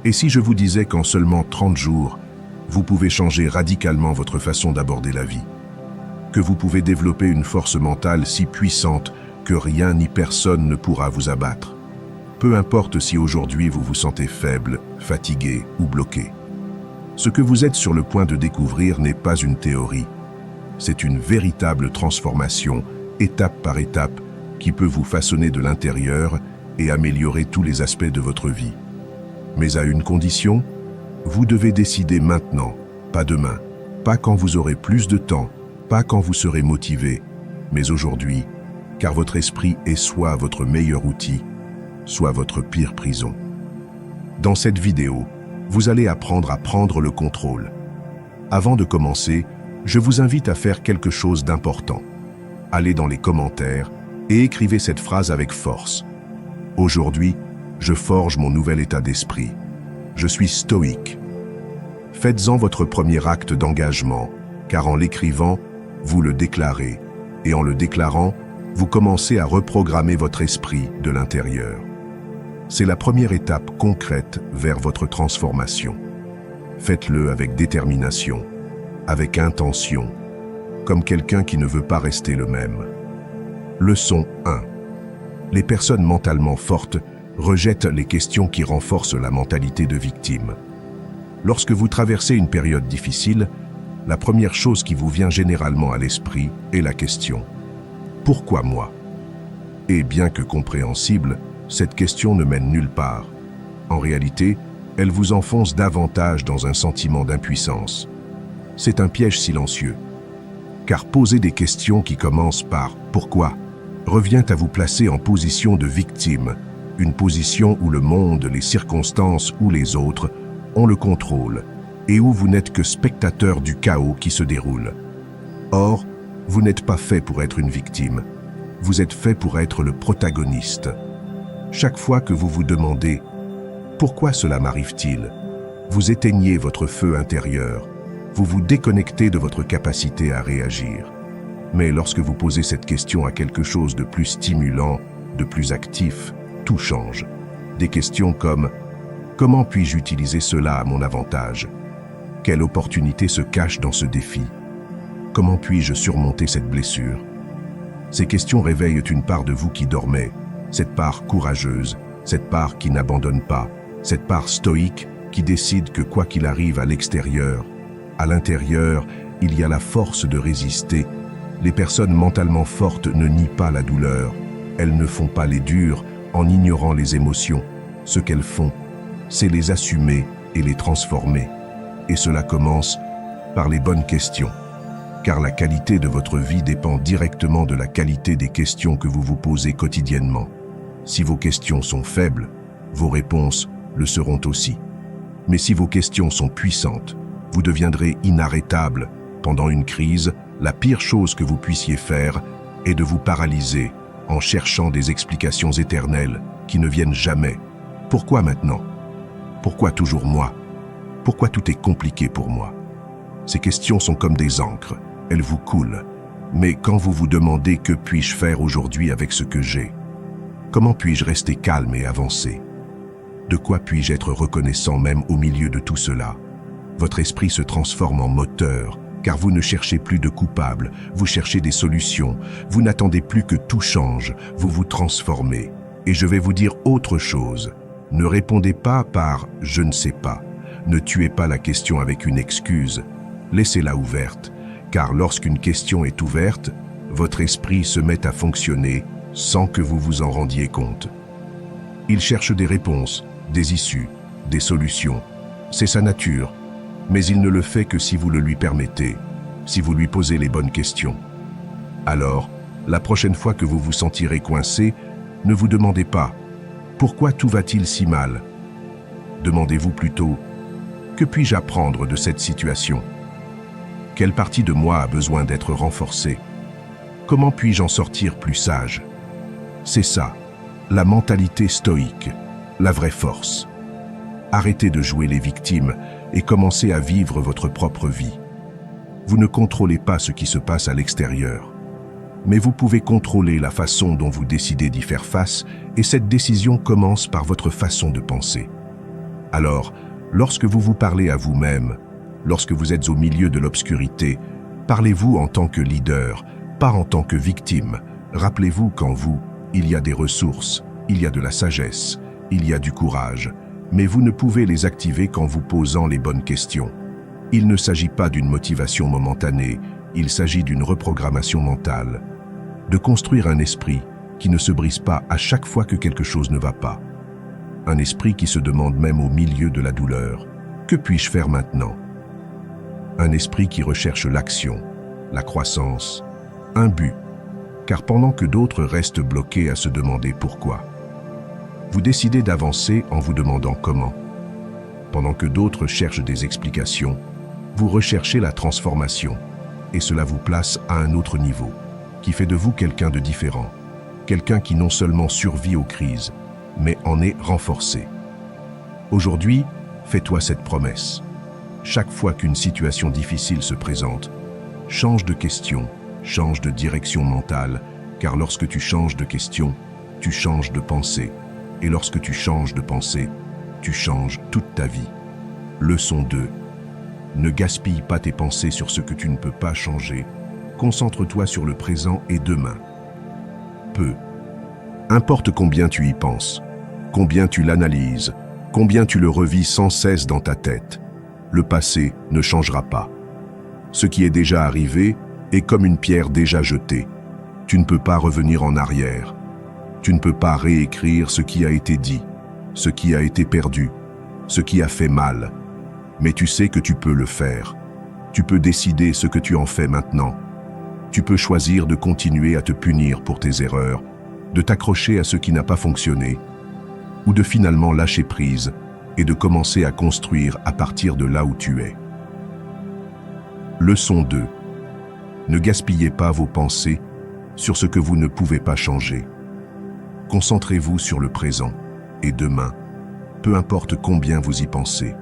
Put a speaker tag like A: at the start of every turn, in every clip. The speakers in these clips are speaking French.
A: Et si je vous disais qu'en seulement 30 jours, vous pouvez changer radicalement votre façon d'aborder la vie? Que vous pouvez développer une force mentale si puissante que rien ni personne ne pourra vous abattre? Peu importe si aujourd'hui vous vous sentez faible, fatigué ou bloqué. Ce que vous êtes sur le point de découvrir n'est pas une théorie. C'est une véritable transformation, étape par étape, qui peut vous façonner de l'intérieur et améliorer tous les aspects de votre vie. Mais à une condition, vous devez décider maintenant, pas demain, pas quand vous aurez plus de temps, pas quand vous serez motivé, mais aujourd'hui, car votre esprit est soit votre meilleur outil, soit votre pire prison. Dans cette vidéo, vous allez apprendre à prendre le contrôle. Avant de commencer, je vous invite à faire quelque chose d'important. Allez dans les commentaires et écrivez cette phrase avec force. Aujourd'hui, je forge mon nouvel état d'esprit. Je suis stoïque. Faites-en votre premier acte d'engagement, car en l'écrivant, vous le déclarez, et en le déclarant, vous commencez à reprogrammer votre esprit de l'intérieur. C'est la première étape concrète vers votre transformation. Faites-le avec détermination, avec intention, comme quelqu'un qui ne veut pas rester le même. Leçon 1. Les personnes mentalement fortes rejettent les questions qui renforcent la mentalité de victime. Lorsque vous traversez une période difficile, la première chose qui vous vient généralement à l'esprit est la question « Pourquoi moi ?» Et bien que compréhensible, cette question ne mène nulle part. En réalité, elle vous enfonce davantage dans un sentiment d'impuissance. C'est un piège silencieux. Car poser des questions qui commencent par « Pourquoi ?» revient à vous placer en position de victime, une position où le monde, les circonstances ou les autres ont le contrôle et où vous n'êtes que spectateur du chaos qui se déroule. Or, vous n'êtes pas fait pour être une victime. Vous êtes fait pour être le protagoniste. Chaque fois que vous vous demandez « Pourquoi cela m'arrive-t-il ?», vous éteignez votre feu intérieur. Vous vous déconnectez de votre capacité à réagir. Mais lorsque vous posez cette question à quelque chose de plus stimulant, de plus actif, tout change. Des questions comme « Comment puis-je utiliser cela à mon avantage ? Quelle opportunité se cache dans ce défi ? Comment puis-je surmonter cette blessure ?» Ces questions réveillent une part de vous qui dormait, cette part courageuse, cette part qui n'abandonne pas, cette part stoïque qui décide que quoi qu'il arrive à l'extérieur, à l'intérieur, il y a la force de résister. Les personnes mentalement fortes ne nient pas la douleur, elles ne font pas les dures en ignorant les émotions. Ce qu'elles font, c'est les assumer et les transformer. Et cela commence par les bonnes questions. Car la qualité de votre vie dépend directement de la qualité des questions que vous vous posez quotidiennement. Si vos questions sont faibles, vos réponses le seront aussi. Mais si vos questions sont puissantes, vous deviendrez inarrêtable. Pendant une crise, la pire chose que vous puissiez faire est de vous paralyser en cherchant des explications éternelles qui ne viennent jamais. Pourquoi maintenant ? Pourquoi toujours moi ? Pourquoi tout est compliqué pour moi ? Ces questions sont comme des encres, elles vous coulent. Mais quand vous vous demandez que puis-je faire aujourd'hui avec ce que j'ai ? Comment puis-je rester calme et avancer ? De quoi puis-je être reconnaissant même au milieu de tout cela ? Votre esprit se transforme en moteur, car vous ne cherchez plus de coupables, vous cherchez des solutions, vous n'attendez plus que tout change, vous vous transformez. Et je vais vous dire autre chose. Ne répondez pas par « je ne sais pas ». Ne tuez pas la question avec une excuse. Laissez-la ouverte, car lorsqu'une question est ouverte, votre esprit se met à fonctionner sans que vous vous en rendiez compte. Il cherche des réponses, des issues, des solutions. C'est sa nature, mais il ne le fait que si vous le lui permettez, si vous lui posez les bonnes questions. Alors, la prochaine fois que vous vous sentirez coincé, ne vous demandez pas « Pourquoi tout va-t-il si mal ?» Demandez-vous plutôt « Que puis-je apprendre de cette situation ? Quelle partie de moi a besoin d'être renforcée ? Comment puis-je en sortir plus sage ?» C'est ça, la mentalité stoïque, la vraie force. Arrêtez de jouer les victimes et commencez à vivre votre propre vie. Vous ne contrôlez pas ce qui se passe à l'extérieur, mais vous pouvez contrôler la façon dont vous décidez d'y faire face, et cette décision commence par votre façon de penser. Alors, lorsque vous vous parlez à vous-même, lorsque vous êtes au milieu de l'obscurité, parlez-vous en tant que leader, pas en tant que victime. Rappelez-vous qu'en vous, il y a des ressources, il y a de la sagesse, il y a du courage, mais vous ne pouvez les activer qu'en vous posant les bonnes questions. Il ne s'agit pas d'une motivation momentanée, il s'agit d'une reprogrammation mentale, de construire un esprit qui ne se brise pas à chaque fois que quelque chose ne va pas. Un esprit qui se demande même au milieu de la douleur, que puis-je faire maintenant? Un esprit qui recherche l'action, la croissance, un but, car pendant que d'autres restent bloqués à se demander pourquoi, vous décidez d'avancer en vous demandant comment. Pendant que d'autres cherchent des explications, vous recherchez la transformation, et cela vous place à un autre niveau, qui fait de vous quelqu'un de différent, quelqu'un qui non seulement survit aux crises, mais en est renforcé. Aujourd'hui, fais-toi cette promesse. Chaque fois qu'une situation difficile se présente, change de question, change de direction mentale, car lorsque tu changes de question, tu changes de pensée. Et lorsque tu changes de pensée, tu changes toute ta vie. Leçon 2. Ne gaspille pas tes pensées sur ce que tu ne peux pas changer. Concentre-toi sur le présent et demain. Peu importe combien tu y penses, combien tu l'analyses, combien tu le revis sans cesse dans ta tête, le passé ne changera pas. Ce qui est déjà arrivé est comme une pierre déjà jetée. Tu ne peux pas revenir en arrière. Tu ne peux pas réécrire ce qui a été dit, ce qui a été perdu, ce qui a fait mal. Mais tu sais que tu peux le faire. Tu peux décider ce que tu en fais maintenant. Tu peux choisir de continuer à te punir pour tes erreurs, de t'accrocher à ce qui n'a pas fonctionné, ou de finalement lâcher prise et de commencer à construire à partir de là où tu es. Leçon 2. Ne gaspillez pas vos pensées sur ce que vous ne pouvez pas changer. Concentrez-vous sur le présent et demain, peu importe combien vous y pensez,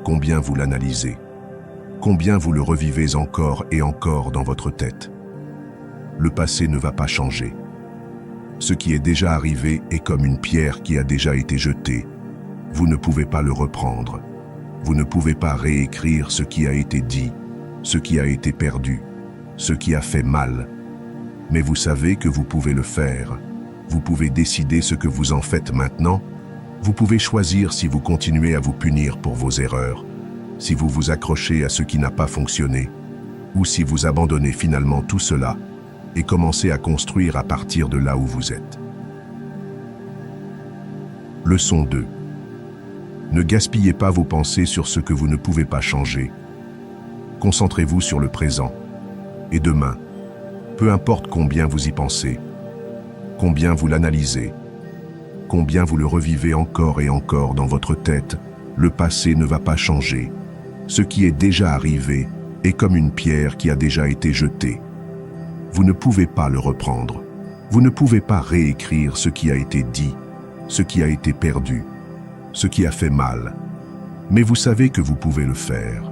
A: combien vous l'analysez, combien vous le revivez encore et encore dans votre tête. Le passé ne va pas changer. Ce qui est déjà arrivé est comme une pierre qui a déjà été jetée. Vous ne pouvez pas le reprendre. Vous ne pouvez pas réécrire ce qui a été dit, ce qui a été perdu, ce qui a fait mal. Mais vous savez que vous pouvez le faire. Vous pouvez décider ce que vous en faites maintenant. Vous pouvez choisir si vous continuez à vous punir pour vos erreurs, si vous vous accrochez à ce qui n'a pas fonctionné, ou si vous abandonnez finalement tout cela et commencez à construire à partir de là où vous êtes. Leçon 2. Ne gaspillez pas vos pensées sur ce que vous ne pouvez pas changer. Concentrez-vous sur le présent et demain, peu importe combien vous y pensez, combien vous l'analysez, combien vous le revivez encore et encore dans votre tête, le passé ne va pas changer. Ce qui est déjà arrivé est comme une pierre qui a déjà été jetée. Vous ne pouvez pas le reprendre. Vous ne pouvez pas réécrire ce qui a été dit, ce qui a été perdu, ce qui a fait mal. Mais vous savez que vous pouvez le faire.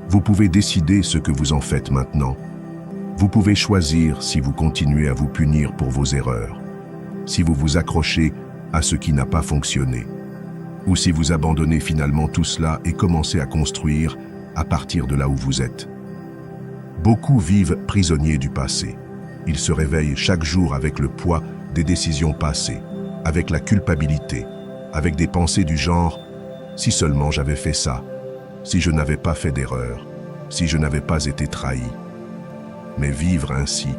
A: Vous pouvez décider ce que vous en faites maintenant. Vous pouvez choisir si vous continuez à vous punir pour vos erreurs, si vous vous accrochez à ce qui n'a pas fonctionné, ou si vous abandonnez finalement tout cela et commencez à construire à partir de là où vous êtes. Beaucoup vivent prisonniers du passé. Ils se réveillent chaque jour avec le poids des décisions passées, avec la culpabilité, avec des pensées du genre « si seulement j'avais fait ça, si je n'avais pas fait d'erreur, si je n'avais pas été trahi ». Mais vivre ainsi,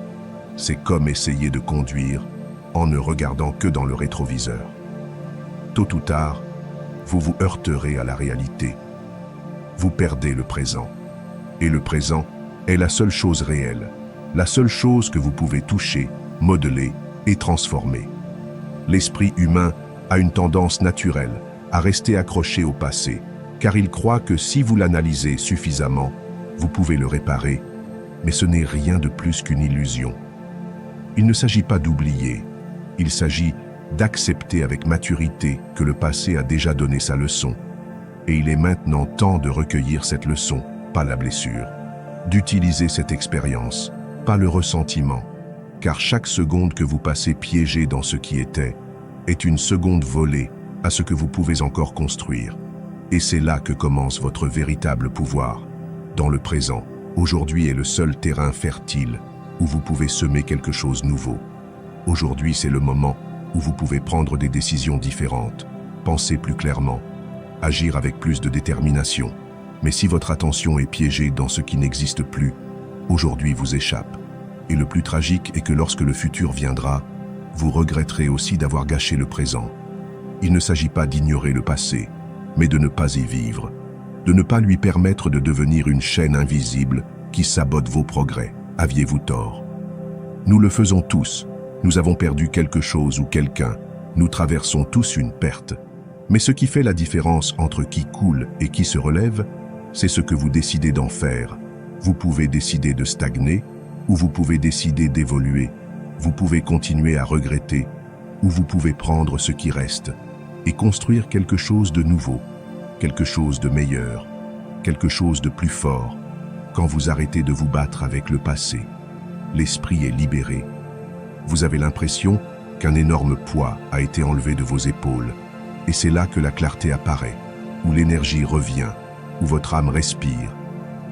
A: c'est comme essayer de conduire en ne regardant que dans le rétroviseur. Tôt ou tard, vous vous heurterez à la réalité. Vous perdez le présent. Et le présent est la seule chose réelle, la seule chose que vous pouvez toucher, modeler et transformer. L'esprit humain a une tendance naturelle à rester accroché au passé, car il croit que si vous l'analysez suffisamment, vous pouvez le réparer, mais ce n'est rien de plus qu'une illusion. Il ne s'agit pas d'oublier, il s'agit d'accepter avec maturité que le passé a déjà donné sa leçon. Et il est maintenant temps de recueillir cette leçon, pas la blessure. D'utiliser cette expérience, pas le ressentiment, car chaque seconde que vous passez piégé dans ce qui était, est une seconde volée à ce que vous pouvez encore construire. Et c'est là que commence votre véritable pouvoir. Dans le présent, aujourd'hui est le seul terrain fertile où vous pouvez semer quelque chose de nouveau. Aujourd'hui, c'est le moment où vous pouvez prendre des décisions différentes, penser plus clairement, agir avec plus de détermination. Mais si votre attention est piégée dans ce qui n'existe plus, aujourd'hui vous échappe. Et le plus tragique est que lorsque le futur viendra, vous regretterez aussi d'avoir gâché le présent. Il ne s'agit pas d'ignorer le passé, mais de ne pas y vivre, de ne pas lui permettre de devenir une chaîne invisible qui sabote vos progrès. Aviez-vous tort? Nous le faisons tous. Nous avons perdu quelque chose ou quelqu'un. Nous traversons tous une perte. Mais ce qui fait la différence entre qui coule et qui se relève, c'est ce que vous décidez d'en faire. Vous pouvez décider de stagner ou vous pouvez décider d'évoluer. Vous pouvez continuer à regretter ou vous pouvez prendre ce qui reste et construire quelque chose de nouveau, quelque chose de meilleur, quelque chose de plus fort. Quand vous arrêtez de vous battre avec le passé, l'esprit est libéré. Vous avez l'impression qu'un énorme poids a été enlevé de vos épaules. Et c'est là que la clarté apparaît, où l'énergie revient, où votre âme respire.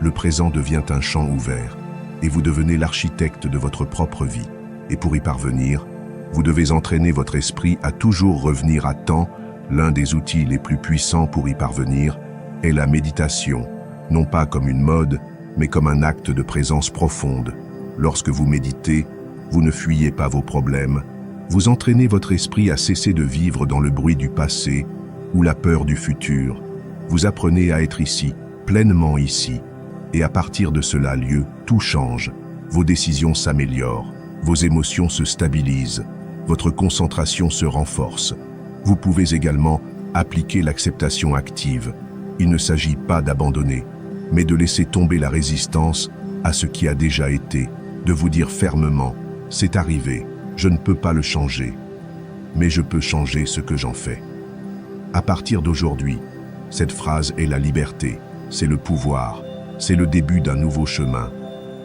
A: Le présent devient un champ ouvert, et vous devenez l'architecte de votre propre vie. Et pour y parvenir, vous devez entraîner votre esprit à toujours revenir à temps. L'un des outils les plus puissants pour y parvenir est la méditation, non pas comme une mode, mais comme un acte de présence profonde. Lorsque vous méditez, vous ne fuyez pas vos problèmes, vous entraînez votre esprit à cesser de vivre dans le bruit du passé ou la peur du futur. Vous apprenez à être ici, pleinement ici, et à partir de cela, tout change. Vos décisions s'améliorent, vos émotions se stabilisent, votre concentration se renforce. Vous pouvez également appliquer l'acceptation active. Il ne s'agit pas d'abandonner, mais de laisser tomber la résistance à ce qui a déjà été, de vous dire fermement « c'est arrivé, je ne peux pas le changer, mais je peux changer ce que j'en fais ». À partir d'aujourd'hui, cette phrase est la liberté, c'est le pouvoir, c'est le début d'un nouveau chemin.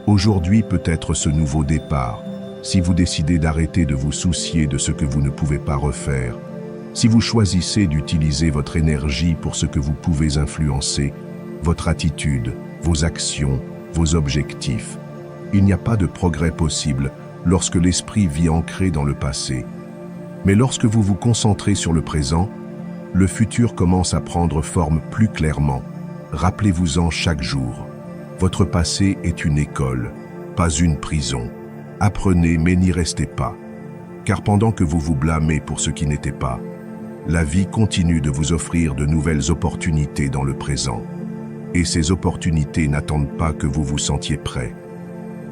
A: Aujourd'hui peut être ce nouveau départ, si vous décidez d'arrêter de vous soucier de ce que vous ne pouvez pas refaire, si vous choisissez d'utiliser votre énergie pour ce que vous pouvez influencer, votre attitude, vos actions, vos objectifs. Il n'y a pas de progrès possible lorsque l'esprit vit ancré dans le passé. Mais lorsque vous vous concentrez sur le présent, le futur commence à prendre forme plus clairement. Rappelez-vous-en chaque jour. Votre passé est une école, pas une prison. Apprenez mais n'y restez pas. Car pendant que vous vous blâmez pour ce qui n'était pas, la vie continue de vous offrir de nouvelles opportunités dans le présent. Et ces opportunités n'attendent pas que vous vous sentiez prêt.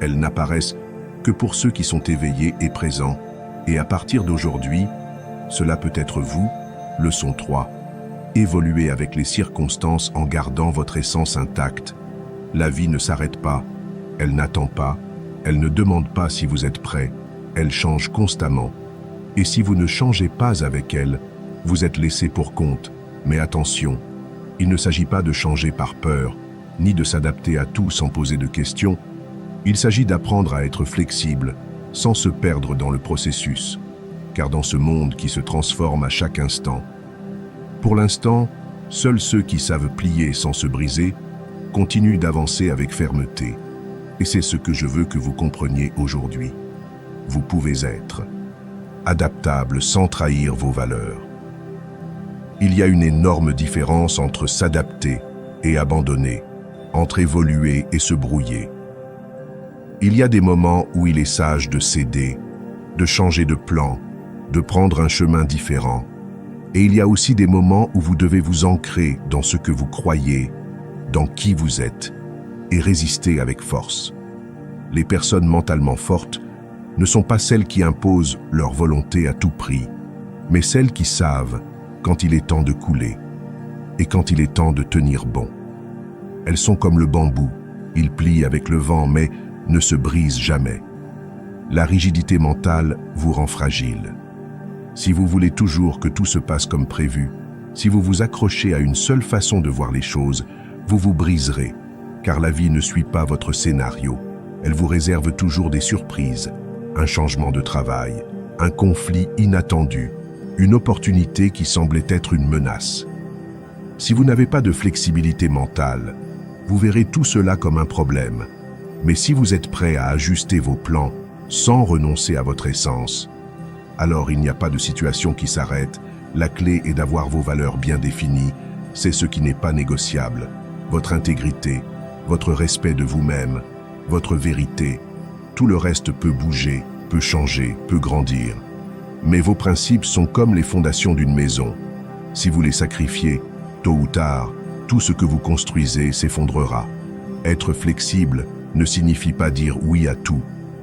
A: Elles n'apparaissent que pour ceux qui sont éveillés et présents. Et à partir d'aujourd'hui, cela peut être vous. Leçon 3. Évoluez avec les circonstances en gardant votre essence intacte. La vie ne s'arrête pas, elle n'attend pas, elle ne demande pas si vous êtes prêt, elle change constamment. Et si vous ne changez pas avec elle, vous êtes laissé pour compte. Mais attention, il ne s'agit pas de changer par peur, ni de s'adapter à tout sans poser de questions. Il s'agit d'apprendre à être flexible, sans se perdre dans le processus. Car dans ce monde qui se transforme à chaque instant, pour l'instant, seuls ceux qui savent plier sans se briser continuent d'avancer avec fermeté. Et c'est ce que je veux que vous compreniez aujourd'hui. Vous pouvez être adaptable sans trahir vos valeurs. Il y a une énorme différence entre s'adapter et abandonner, entre évoluer et se brouiller. Il y a des moments où il est sage de céder, de changer de plan, de prendre un chemin différent. Et il y a aussi des moments où vous devez vous ancrer dans ce que vous croyez, dans qui vous êtes, et résister avec force. Les personnes mentalement fortes ne sont pas celles qui imposent leur volonté à tout prix, mais celles qui savent quand il est temps de couler et quand il est temps de tenir bon. Elles sont comme le bambou, ils plient avec le vent mais ne se brisent jamais. La rigidité mentale vous rend fragile. Si vous voulez toujours que tout se passe comme prévu, si vous vous accrochez à une seule façon de voir les choses, vous vous briserez, car la vie ne suit pas votre scénario. Elle vous réserve toujours des surprises, un changement de travail, un conflit inattendu, une opportunité qui semblait être une menace. Si vous n'avez pas de flexibilité mentale, vous verrez tout cela comme un problème. Mais si vous êtes prêt à ajuster vos plans sans renoncer à votre essence, alors il n'y a pas de situation qui s'arrête. La clé est d'avoir vos valeurs bien définies. C'est ce qui n'est pas négociable. Votre intégrité, votre respect de vous-même, votre vérité. Tout le reste peut bouger, peut changer, peut grandir. Mais vos principes sont comme les fondations d'une maison. Si vous les sacrifiez, tôt ou tard, tout ce que vous construisez s'effondrera. Être flexible ne signifie pas dire oui à tout.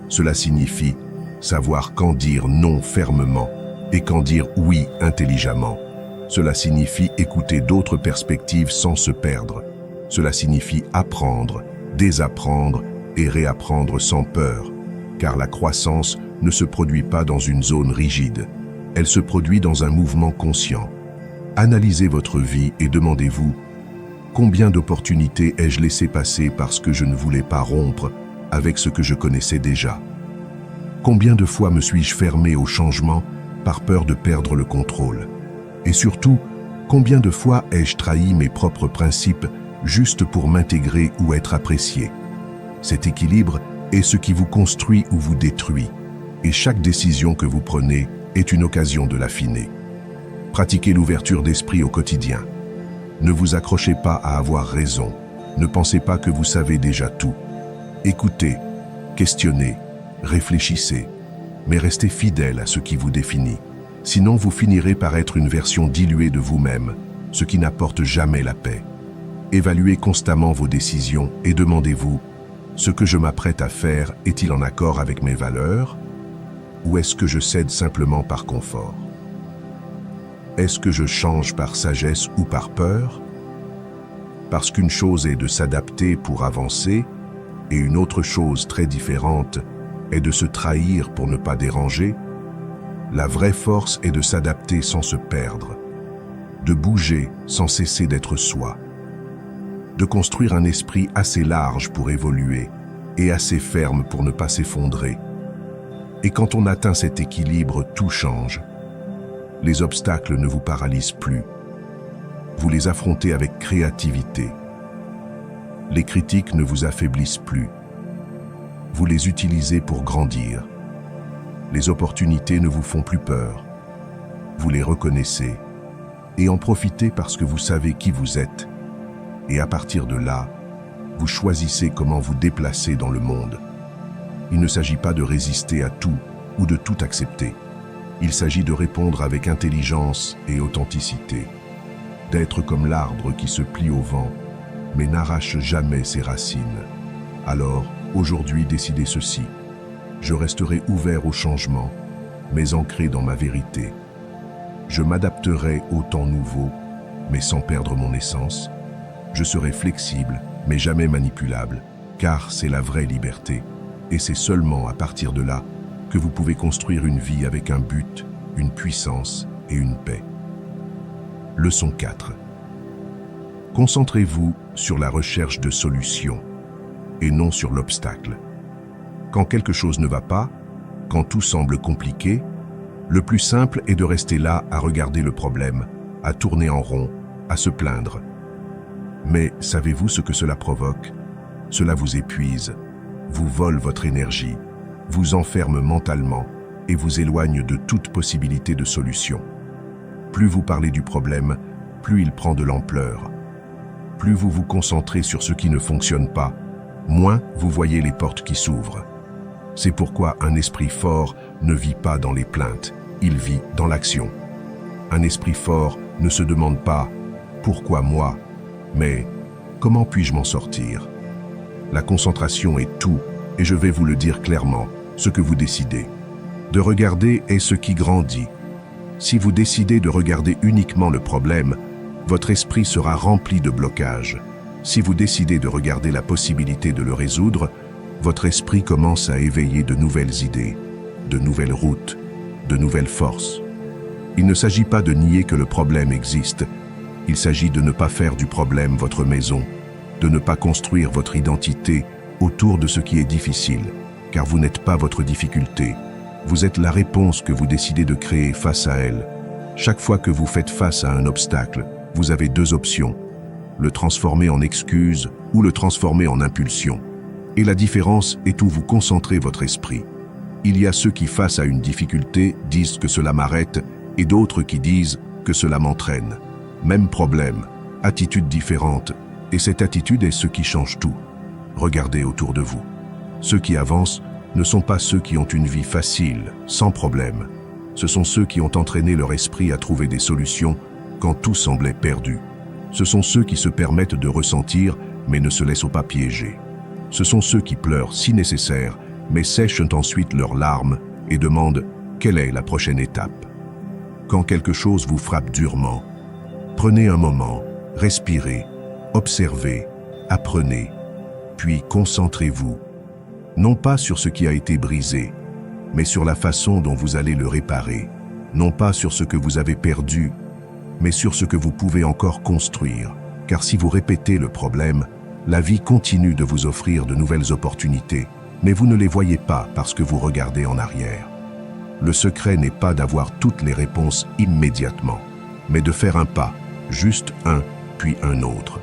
A: Cela signifie savoir quand dire non fermement et quand dire oui intelligemment. Cela signifie écouter d'autres perspectives sans se perdre. Cela signifie apprendre, désapprendre et réapprendre sans peur. Car la croissance ne se produit pas dans une zone rigide. Elle se produit dans un mouvement conscient. Analysez votre vie et demandez-vous: combien d'opportunités ai-je laissé passer parce que je ne voulais pas rompre avec ce que je connaissais déjà? Combien de fois me suis-je fermé au changement par peur de perdre le contrôle? Et surtout, combien de fois ai-je trahi mes propres principes juste pour m'intégrer ou être apprécié? Cet équilibre est ce qui vous construit ou vous détruit, et chaque décision que vous prenez est une occasion de l'affiner. Pratiquez l'ouverture d'esprit au quotidien. Ne vous accrochez pas à avoir raison. Ne pensez pas que vous savez déjà tout. Écoutez, questionnez, réfléchissez, mais restez fidèle à ce qui vous définit. Sinon, vous finirez par être une version diluée de vous-même, ce qui n'apporte jamais la paix. Évaluez constamment vos décisions et demandez-vous: ce que je m'apprête à faire est-il en accord avec mes valeurs? Ou est-ce que je cède simplement par confort? Est-ce que je change par sagesse ou par peur? Parce qu'une chose est de s'adapter pour avancer, et une autre chose très différente est de se trahir pour ne pas déranger. La vraie force est de s'adapter sans se perdre, de bouger sans cesser d'être soi, de construire un esprit assez large pour évoluer et assez ferme pour ne pas s'effondrer. Et quand on atteint cet équilibre, tout change. Les obstacles ne vous paralysent plus. Vous les affrontez avec créativité. Les critiques ne vous affaiblissent plus. Vous les utilisez pour grandir. Les opportunités ne vous font plus peur. Vous les reconnaissez et en profitez parce que vous savez qui vous êtes. Et à partir de là, vous choisissez comment vous déplacer dans le monde. Il ne s'agit pas de résister à tout ou de tout accepter. Il s'agit de répondre avec intelligence et authenticité, d'être comme l'arbre qui se plie au vent, mais n'arrache jamais ses racines. Alors, aujourd'hui, décidez ceci: je resterai ouvert au changement, mais ancré dans ma vérité. Je m'adapterai au temps nouveau, mais sans perdre mon essence. Je serai flexible, mais jamais manipulable, car c'est la vraie liberté. Et c'est seulement à partir de là que vous pouvez construire une vie avec un but, une puissance et une paix. Leçon 4. Concentrez-vous sur la recherche de solutions et non sur l'obstacle. Quand quelque chose ne va pas, quand tout semble compliqué, le plus simple est de rester là à regarder le problème, à tourner en rond, à se plaindre. Mais savez-vous ce que cela provoque? Cela vous épuise, vous vole votre énergie, vous enferme mentalement et vous éloigne de toute possibilité de solution. Plus vous parlez du problème, plus il prend de l'ampleur. Plus vous vous concentrez sur ce qui ne fonctionne pas, moins vous voyez les portes qui s'ouvrent. C'est pourquoi un esprit fort ne vit pas dans les plaintes, il vit dans l'action. Un esprit fort ne se demande pas « pourquoi moi ?», mais « comment puis-je m'en sortir ?» La concentration est tout, et je vais vous le dire clairement, ce que vous décidez. De regarder est ce qui grandit. Si vous décidez de regarder uniquement le problème, votre esprit sera rempli de blocages. Si vous décidez de regarder la possibilité de le résoudre, votre esprit commence à éveiller de nouvelles idées, de nouvelles routes, de nouvelles forces. Il ne s'agit pas de nier que le problème existe. Il s'agit de ne pas faire du problème votre maison, de ne pas construire votre identité autour de ce qui est difficile, car vous n'êtes pas votre difficulté. Vous êtes la réponse que vous décidez de créer face à elle. Chaque fois que vous faites face à un obstacle, vous avez deux options, le transformer en excuse ou le transformer en impulsion. Et la différence est où vous concentrez votre esprit. Il y a ceux qui, face à une difficulté, disent que cela m'arrête et d'autres qui disent que cela m'entraîne. Même problème, attitude différente, et cette attitude est ce qui change tout. Regardez autour de vous. Ceux qui avancent ne sont pas ceux qui ont une vie facile, sans problème. Ce sont ceux qui ont entraîné leur esprit à trouver des solutions quand tout semblait perdu. Ce sont ceux qui se permettent de ressentir mais ne se laissent pas piéger. Ce sont ceux qui pleurent si nécessaire mais sèchent ensuite leurs larmes et demandent quelle est la prochaine étape. Quand quelque chose vous frappe durement, prenez un moment, respirez, observez, apprenez, puis concentrez-vous, non pas sur ce qui a été brisé, mais sur la façon dont vous allez le réparer, non pas sur ce que vous avez perdu, mais sur ce que vous pouvez encore construire. Car si vous répétez le problème, la vie continue de vous offrir de nouvelles opportunités, mais vous ne les voyez pas parce que vous regardez en arrière. Le secret n'est pas d'avoir toutes les réponses immédiatement, mais de faire un pas, juste un, puis un autre.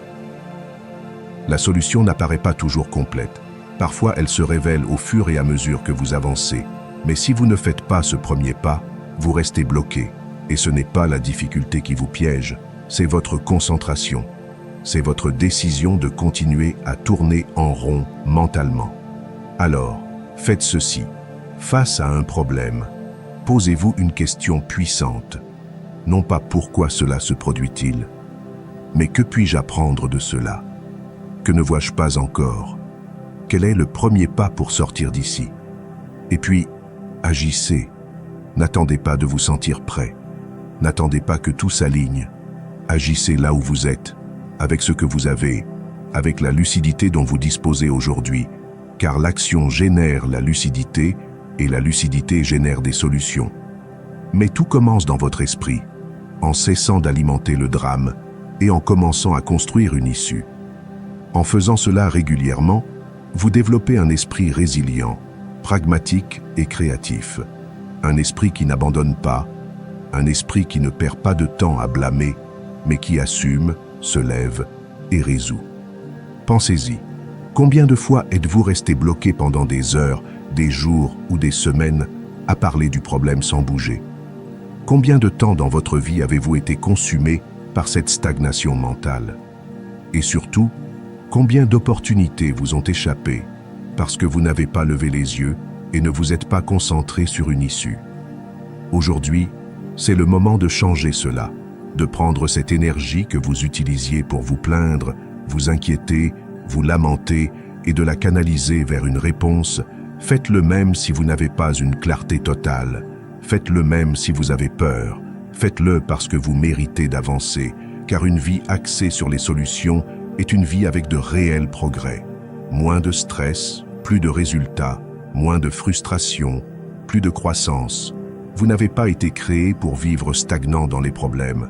A: La solution n'apparaît pas toujours complète. Parfois, elle se révèle au fur et à mesure que vous avancez. Mais si vous ne faites pas ce premier pas, vous restez bloqué. Et ce n'est pas la difficulté qui vous piège, c'est votre concentration. C'est votre décision de continuer à tourner en rond mentalement. Alors, faites ceci. Face à un problème, posez-vous une question puissante. Non pas pourquoi cela se produit-il, mais que puis-je apprendre de cela? Que ne vois-je pas encore? Quel est le premier pas pour sortir d'ici? Et puis, agissez. N'attendez pas de vous sentir prêt. N'attendez pas que tout s'aligne. Agissez là où vous êtes, avec ce que vous avez, avec la lucidité dont vous disposez aujourd'hui, car l'action génère la lucidité et la lucidité génère des solutions. Mais tout commence dans votre esprit, en cessant d'alimenter le drame et en commençant à construire une issue. En faisant cela régulièrement, vous développez un esprit résilient, pragmatique et créatif. Un esprit qui n'abandonne pas, un esprit qui ne perd pas de temps à blâmer, mais qui assume, se lève et résout. Pensez-y, combien de fois êtes-vous resté bloqué pendant des heures, des jours ou des semaines à parler du problème sans bouger? Combien de temps dans votre vie avez-vous été consumé par cette stagnation mentale? Et surtout, combien d'opportunités vous ont échappé parce que vous n'avez pas levé les yeux et ne vous êtes pas concentré sur une issue? Aujourd'hui, c'est le moment de changer cela, de prendre cette énergie que vous utilisiez pour vous plaindre, vous inquiéter, vous lamenter et de la canaliser vers une réponse. Faites le même si vous n'avez pas une clarté totale. Faites le même si vous avez peur. Faites-le parce que vous méritez d'avancer, car une vie axée sur les solutions est une vie avec de réels progrès. Moins de stress, plus de résultats, moins de frustration, plus de croissance. Vous n'avez pas été créé pour vivre stagnant dans les problèmes.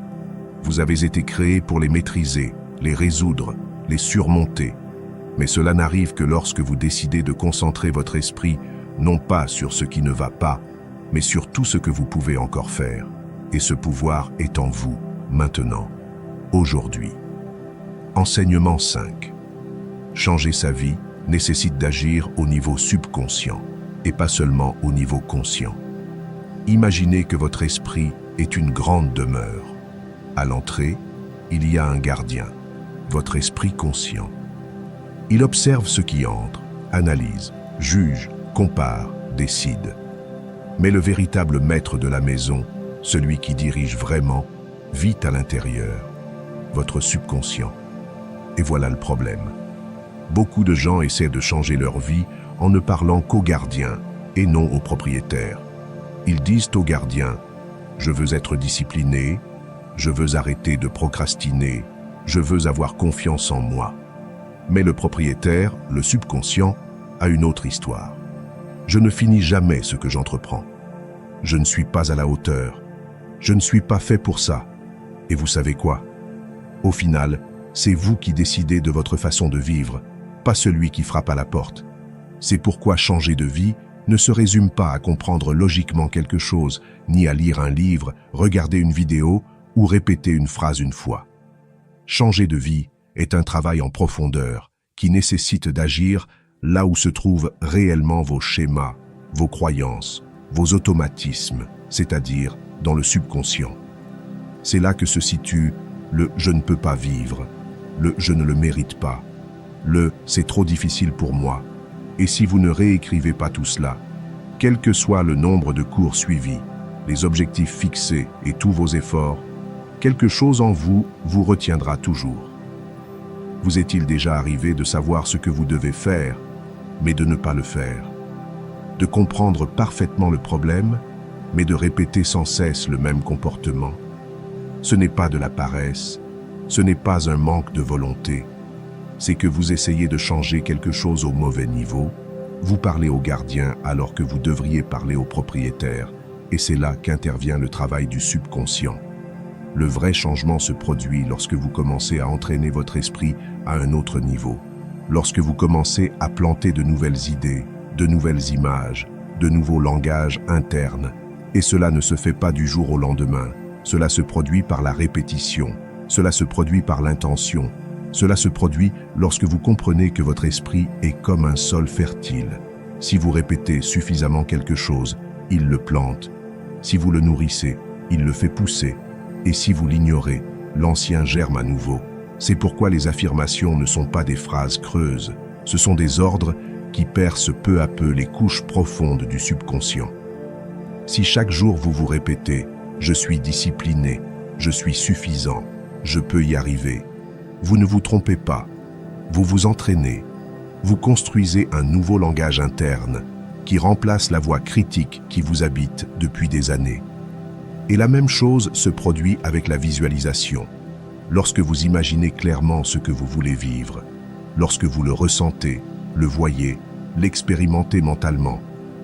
A: Vous avez été créé pour les maîtriser, les résoudre, les surmonter. Mais cela n'arrive que lorsque vous décidez de concentrer votre esprit non pas sur ce qui ne va pas, mais sur tout ce que vous pouvez encore faire. Et ce pouvoir est en vous, maintenant, aujourd'hui. Enseignement 5. Changer sa vie nécessite d'agir au niveau subconscient, et pas seulement au niveau conscient. Imaginez que votre esprit est une grande demeure. À l'entrée, il y a un gardien, votre esprit conscient. Il observe ce qui entre, analyse, juge, compare, décide. Mais le véritable maître de la maison, celui qui dirige vraiment, vit à l'intérieur, votre subconscient. Et voilà le problème. Beaucoup de gens essaient de changer leur vie en ne parlant qu'au gardien et non au propriétaire. Ils disent au gardien « Je veux être discipliné, je veux arrêter de procrastiner, je veux avoir confiance en moi ». Mais le propriétaire, le subconscient, a une autre histoire. Je ne finis jamais ce que j'entreprends. Je ne suis pas à la hauteur. Je ne suis pas fait pour ça. Et vous savez quoi? Au final, c'est vous qui décidez de votre façon de vivre, pas celui qui frappe à la porte. C'est pourquoi changer de vie ne se résume pas à comprendre logiquement quelque chose, ni à lire un livre, regarder une vidéo ou répéter une phrase une fois. Changer de vie est un travail en profondeur qui nécessite d'agir là où se trouvent réellement vos schémas, vos croyances, vos automatismes, c'est-à-dire dans le subconscient. C'est là que se situe le « je ne peux pas vivre », le « je ne le mérite pas », le « c'est trop difficile pour moi ». Et si vous ne réécrivez pas tout cela, quel que soit le nombre de cours suivis, les objectifs fixés et tous vos efforts, quelque chose en vous vous retiendra toujours. Vous est-il déjà arrivé de savoir ce que vous devez faire, mais de ne pas le faire? De comprendre parfaitement le problème, mais de répéter sans cesse le même comportement? Ce n'est pas de la paresse, ce n'est pas un manque de volonté. C'est que vous essayez de changer quelque chose au mauvais niveau, vous parlez au gardien alors que vous devriez parler au propriétaire, et c'est là qu'intervient le travail du subconscient. Le vrai changement se produit lorsque vous commencez à entraîner votre esprit à un autre niveau, lorsque vous commencez à planter de nouvelles idées, de nouvelles images, de nouveaux langages internes. Et cela ne se fait pas du jour au lendemain, cela se produit par la répétition, cela se produit par l'intention, cela se produit lorsque vous comprenez que votre esprit est comme un sol fertile. Si vous répétez suffisamment quelque chose, il le plante. Si vous le nourrissez, il le fait pousser. Et si vous l'ignorez, l'ancien germe à nouveau. C'est pourquoi les affirmations ne sont pas des phrases creuses. Ce sont des ordres qui percent peu à peu les couches profondes du subconscient. Si chaque jour vous vous répétez « je suis discipliné, je suis suffisant, je peux y arriver », vous ne vous trompez pas, vous vous entraînez, vous construisez un nouveau langage interne qui remplace la voix critique qui vous habite depuis des années. Et la même chose se produit avec la visualisation. Lorsque vous imaginez clairement ce que vous voulez vivre, lorsque vous le ressentez, le voyez, l'expérimentez mentalement,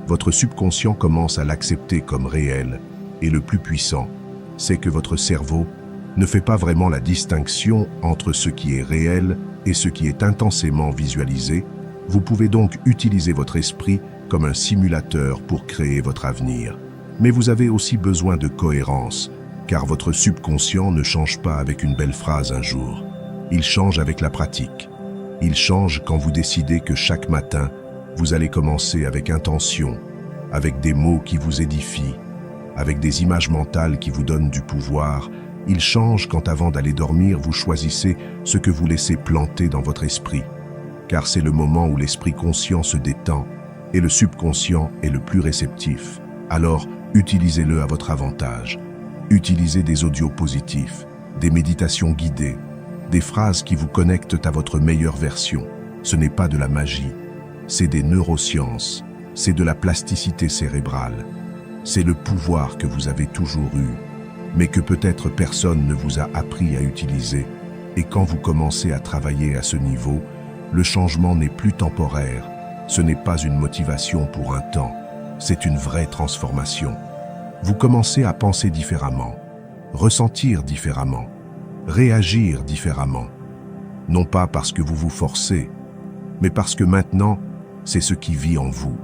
A: votre subconscient commence à l'accepter comme réel. Et le plus puissant, c'est que votre cerveau ne fait pas vraiment la distinction entre ce qui est réel et ce qui est intensément visualisé. Vous pouvez donc utiliser votre esprit comme un simulateur pour créer votre avenir. Mais vous avez aussi besoin de cohérence, car votre subconscient ne change pas avec une belle phrase un jour. Il change avec la pratique. Il change quand vous décidez que chaque matin, vous allez commencer avec intention, avec des mots qui vous édifient, avec des images mentales qui vous donnent du pouvoir. Il change quand avant d'aller dormir, vous choisissez ce que vous laissez planter dans votre esprit. Car c'est le moment où l'esprit conscient se détend et le subconscient est le plus réceptif. Alors, utilisez-le à votre avantage. Utilisez des audios positifs, des méditations guidées, des phrases qui vous connectent à votre meilleure version. Ce n'est pas de la magie, c'est des neurosciences, c'est de la plasticité cérébrale. C'est le pouvoir que vous avez toujours eu, mais que peut-être personne ne vous a appris à utiliser. Et quand vous commencez à travailler à ce niveau, le changement n'est plus temporaire. Ce n'est pas une motivation pour un temps, c'est une vraie transformation. Vous commencez à penser différemment, ressentir différemment, réagir différemment. Non pas parce que vous vous forcez, mais parce que maintenant, c'est ce qui vit en vous.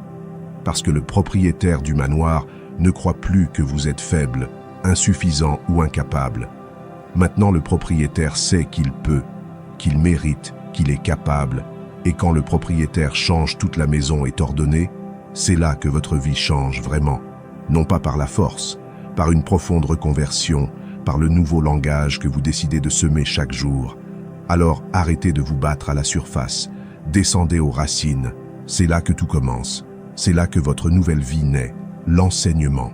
A: Parce que le propriétaire du manoir ne croit plus que vous êtes faible, insuffisant ou incapable. Maintenant, le propriétaire sait qu'il peut, qu'il mérite, qu'il est capable. Et quand le propriétaire change, toute la maison est ordonnée, c'est là que votre vie change vraiment. Non pas par la force, par une profonde reconversion, par le nouveau langage que vous décidez de semer chaque jour. Alors arrêtez de vous battre à la surface, descendez aux racines. C'est là que tout commence. C'est là que votre nouvelle vie naît, l'enseignement.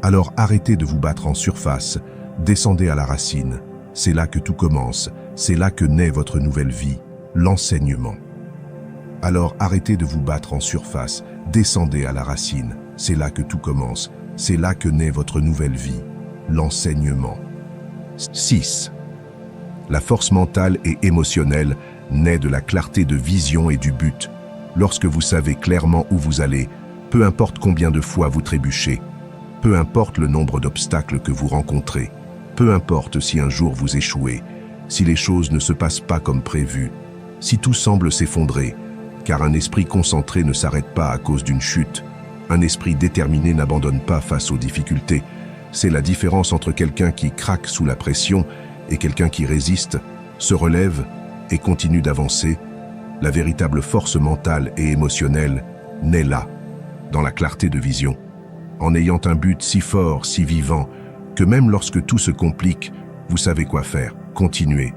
A: Alors arrêtez de vous battre en surface, descendez à la racine. C'est là que tout commence, c'est là que naît votre nouvelle vie, l'enseignement. Alors arrêtez de vous battre en surface, descendez à la racine. C'est là que tout commence, c'est là que naît votre nouvelle vie, l'enseignement. 6. La force mentale et émotionnelle naît de la clarté de vision et du but. Lorsque vous savez clairement où vous allez, peu importe combien de fois vous trébuchez, peu importe le nombre d'obstacles que vous rencontrez, peu importe si un jour vous échouez, si les choses ne se passent pas comme prévu, si tout semble s'effondrer, car un esprit concentré ne s'arrête pas à cause d'une chute. Un esprit déterminé n'abandonne pas face aux difficultés. C'est la différence entre quelqu'un qui craque sous la pression et quelqu'un qui résiste, se relève et continue d'avancer, la véritable force mentale et émotionnelle naît là, dans la clarté de vision, en ayant un but si fort, si vivant, que même lorsque tout se complique, vous savez quoi faire, continuez.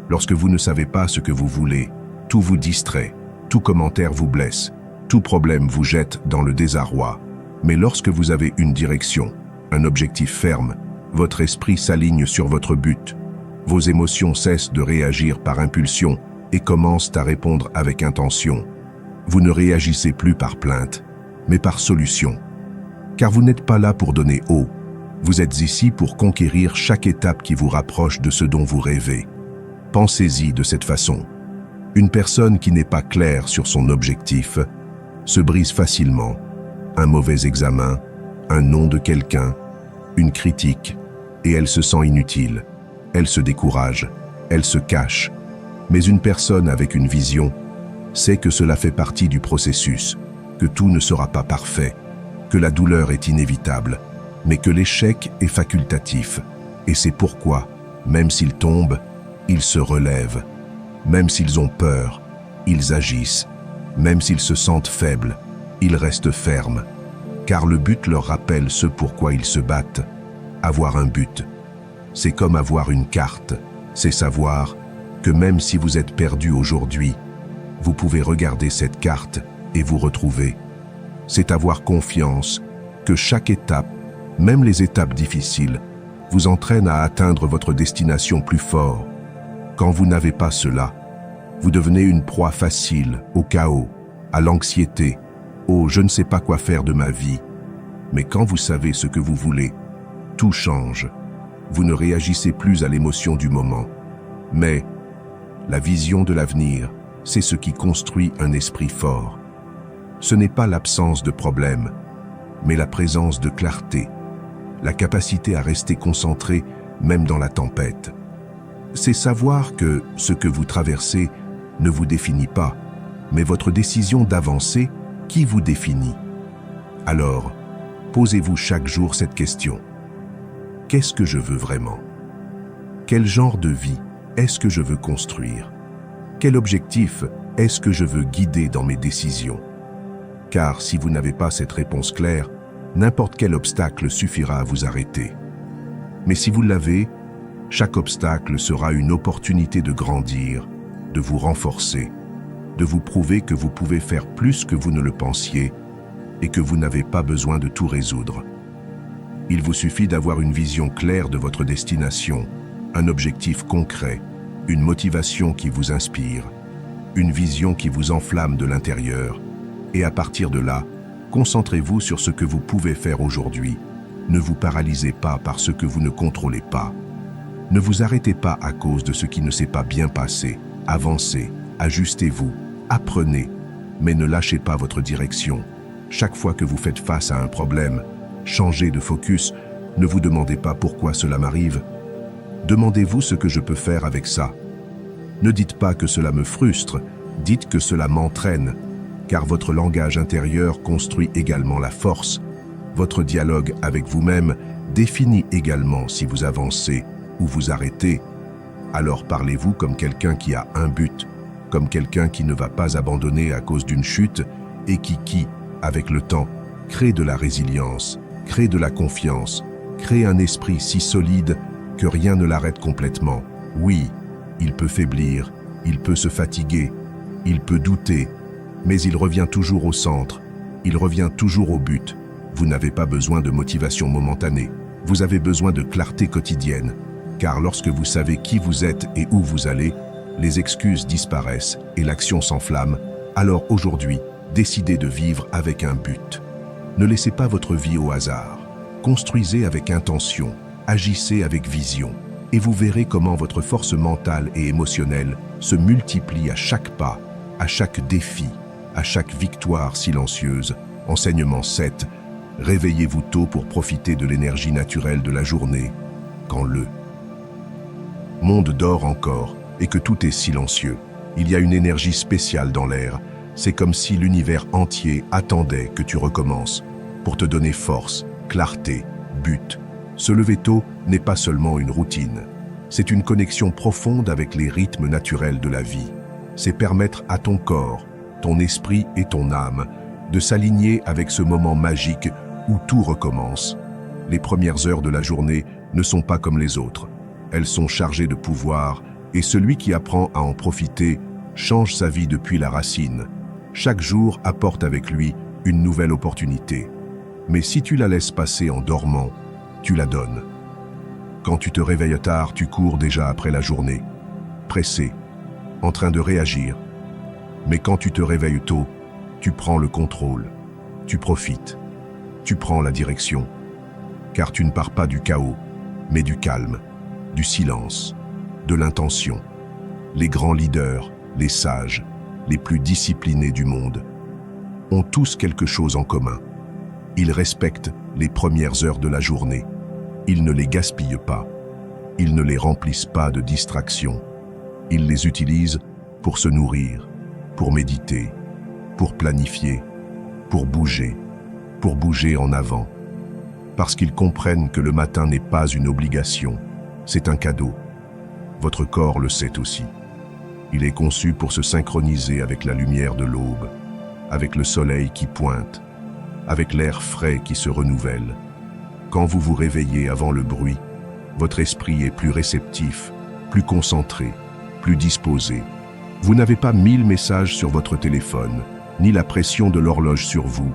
A: Lorsque vous ne savez pas ce que vous voulez, tout vous distrait, tout commentaire vous blesse, tout problème vous jette dans le désarroi. Mais lorsque vous avez une direction, un objectif ferme, votre esprit s'aligne sur votre but. Vos émotions cessent de réagir par impulsion et commencent à répondre avec intention. Vous ne réagissez plus par plainte, mais par solution. Car vous n'êtes pas là pour donner haut. Vous êtes ici pour conquérir chaque étape qui vous rapproche de ce dont vous rêvez. Pensez-y de cette façon. Une personne qui n'est pas claire sur son objectif se brise facilement. Un mauvais examen, un nom de quelqu'un, une critique, et elle se sent inutile. Elle se décourage, elle se cache. Mais une personne avec une vision sait que cela fait partie du processus, que tout ne sera pas parfait, que la douleur est inévitable, mais que l'échec est facultatif. Et c'est pourquoi, même s'ils tombent, ils se relèvent. Même s'ils ont peur, ils agissent. Même s'ils se sentent faibles, ils restent fermes. Car le but leur rappelle ce pourquoi ils se battent. Avoir un but, c'est comme avoir une carte. C'est savoir que même si vous êtes perdu aujourd'hui, vous pouvez regarder cette carte et vous retrouver. C'est avoir confiance que chaque étape, même les étapes difficiles, vous entraîne à atteindre votre destination plus fort. Quand vous n'avez pas cela, vous devenez une proie facile au chaos, à l'anxiété, au « je ne sais pas quoi faire de ma vie ». Mais quand vous savez ce que vous voulez, tout change. Vous ne réagissez plus à l'émotion du moment. Mais la vision de l'avenir, c'est ce qui construit un esprit fort. Ce n'est pas l'absence de problème, mais la présence de clarté, la capacité à rester concentré même dans la tempête. C'est savoir que ce que vous traversez ne vous définit pas, mais votre décision d'avancer qui vous définit. Alors, posez-vous chaque jour cette question. Qu'est-ce que je veux vraiment? Quel genre de vie est-ce que je veux construire? Quel objectif est-ce que je veux guider dans mes décisions? Car si vous n'avez pas cette réponse claire, n'importe quel obstacle suffira à vous arrêter. Mais si vous l'avez, chaque obstacle sera une opportunité de grandir, de vous renforcer, de vous prouver que vous pouvez faire plus que vous ne le pensiez et que vous n'avez pas besoin de tout résoudre. Il vous suffit d'avoir une vision claire de votre destination, un objectif concret, une motivation qui vous inspire, une vision qui vous enflamme de l'intérieur, et à partir de là, concentrez-vous sur ce que vous pouvez faire aujourd'hui. Ne vous paralysez pas par ce que vous ne contrôlez pas. Ne vous arrêtez pas à cause de ce qui ne s'est pas bien passé. Avancez, ajustez-vous, apprenez, mais ne lâchez pas votre direction. Chaque fois que vous faites face à un problème, changez de focus. Ne vous demandez pas pourquoi cela m'arrive. Demandez-vous ce que je peux faire avec ça. Ne dites pas que cela me frustre, dites que cela m'entraîne, car votre langage intérieur construit également la force. Votre dialogue avec vous-même définit également si vous avancez ou vous arrêtez. Alors parlez-vous comme quelqu'un qui a un but, comme quelqu'un qui ne va pas abandonner à cause d'une chute et qui, avec le temps, crée de la résilience, crée de la confiance, crée un esprit si solide que rien ne l'arrête complètement. Oui, il peut faiblir, il peut se fatiguer, il peut douter, mais il revient toujours au centre, il revient toujours au but. Vous n'avez pas besoin de motivation momentanée, vous avez besoin de clarté quotidienne, car lorsque vous savez qui vous êtes et où vous allez, les excuses disparaissent et l'action s'enflamme. Alors aujourd'hui, décidez de vivre avec un but. Ne laissez pas votre vie au hasard. Construisez avec intention, agissez avec vision, et vous verrez comment votre force mentale et émotionnelle se multiplie à chaque pas, à chaque défi, à chaque victoire silencieuse. Enseignement 7. Réveillez-vous tôt pour profiter de l'énergie naturelle de la journée, quand le monde dort encore et que tout est silencieux. Il y a une énergie spéciale dans l'air. C'est comme si l'univers entier attendait que tu recommences pour te donner force, clarté, but. Se lever tôt n'est pas seulement une routine. C'est une connexion profonde avec les rythmes naturels de la vie. C'est permettre à ton corps, ton esprit et ton âme de s'aligner avec ce moment magique où tout recommence. Les premières heures de la journée ne sont pas comme les autres. Elles sont chargées de pouvoir et celui qui apprend à en profiter change sa vie depuis la racine. Chaque jour apporte avec lui une nouvelle opportunité. Mais si tu la laisses passer en dormant, tu la donnes. Quand tu te réveilles tard, tu cours déjà après la journée, pressé, en train de réagir. Mais quand tu te réveilles tôt, tu prends le contrôle, tu profites, tu prends la direction. Car tu ne pars pas du chaos, mais du calme, du silence, de l'intention. Les grands leaders, les sages, les plus disciplinés du monde, ont tous quelque chose en commun. Ils respectent les premières heures de la journée. Ils ne les gaspillent pas. Ils ne les remplissent pas de distractions. Ils les utilisent pour se nourrir, pour méditer, pour planifier, pour bouger en avant. Parce qu'ils comprennent que le matin n'est pas une obligation, c'est un cadeau. Votre corps le sait aussi. Il est conçu pour se synchroniser avec la lumière de l'aube, avec le soleil qui pointe, avec l'air frais qui se renouvelle. Quand vous vous réveillez avant le bruit, votre esprit est plus réceptif, plus concentré, plus disposé. Vous n'avez pas 1000 messages sur votre téléphone, ni la pression de l'horloge sur vous.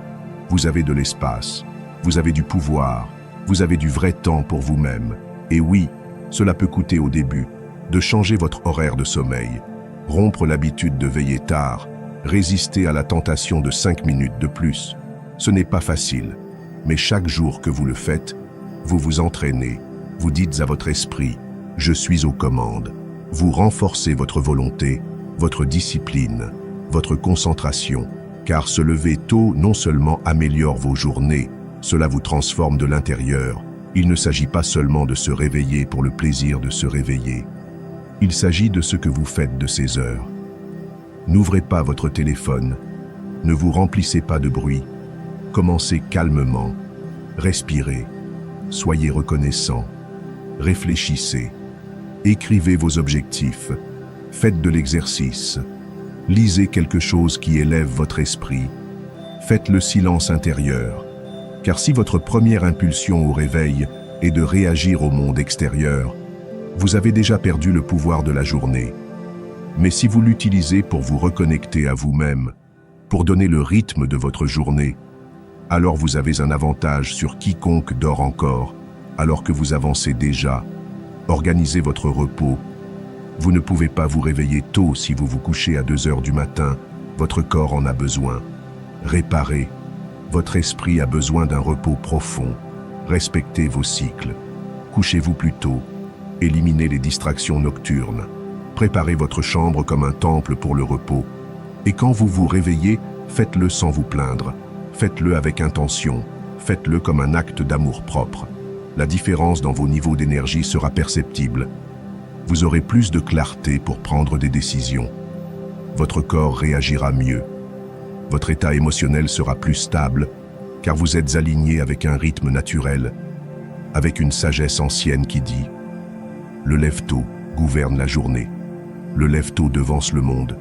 A: Vous avez de l'espace, vous avez du pouvoir, vous avez du vrai temps pour vous-même. Et oui, cela peut coûter au début, de changer votre horaire de sommeil, rompre l'habitude de veiller tard, résister à la tentation de 5 minutes de plus. Ce n'est pas facile, mais chaque jour que vous le faites, vous vous entraînez, vous dites à votre esprit « Je suis aux commandes ». Vous renforcez votre volonté, votre discipline, votre concentration, car se lever tôt non seulement améliore vos journées, cela vous transforme de l'intérieur. Il ne s'agit pas seulement de se réveiller pour le plaisir de se réveiller. Il s'agit de ce que vous faites de ces heures. N'ouvrez pas votre téléphone, ne vous remplissez pas de bruit. Commencez calmement, respirez, soyez reconnaissant, réfléchissez, écrivez vos objectifs, faites de l'exercice, lisez quelque chose qui élève votre esprit, faites le silence intérieur, car si votre première impulsion au réveil est de réagir au monde extérieur, vous avez déjà perdu le pouvoir de la journée. Mais si vous l'utilisez pour vous reconnecter à vous-même, pour donner le rythme de votre journée, alors vous avez un avantage sur quiconque dort encore, alors que vous avancez déjà. Organisez votre repos. Vous ne pouvez pas vous réveiller tôt si vous vous couchez à 2 heures du matin. Votre corps en a besoin. Réparez. Votre esprit a besoin d'un repos profond. Respectez vos cycles. Couchez-vous plus tôt. Éliminez les distractions nocturnes. Préparez votre chambre comme un temple pour le repos. Et quand vous vous réveillez, faites-le sans vous plaindre. Faites-le avec intention. Faites-le comme un acte d'amour-propre. La différence dans vos niveaux d'énergie sera perceptible. Vous aurez plus de clarté pour prendre des décisions. Votre corps réagira mieux. Votre état émotionnel sera plus stable, car vous êtes aligné avec un rythme naturel, avec une sagesse ancienne qui dit « Le lève-tôt gouverne la journée. Le lève-tôt devance le monde.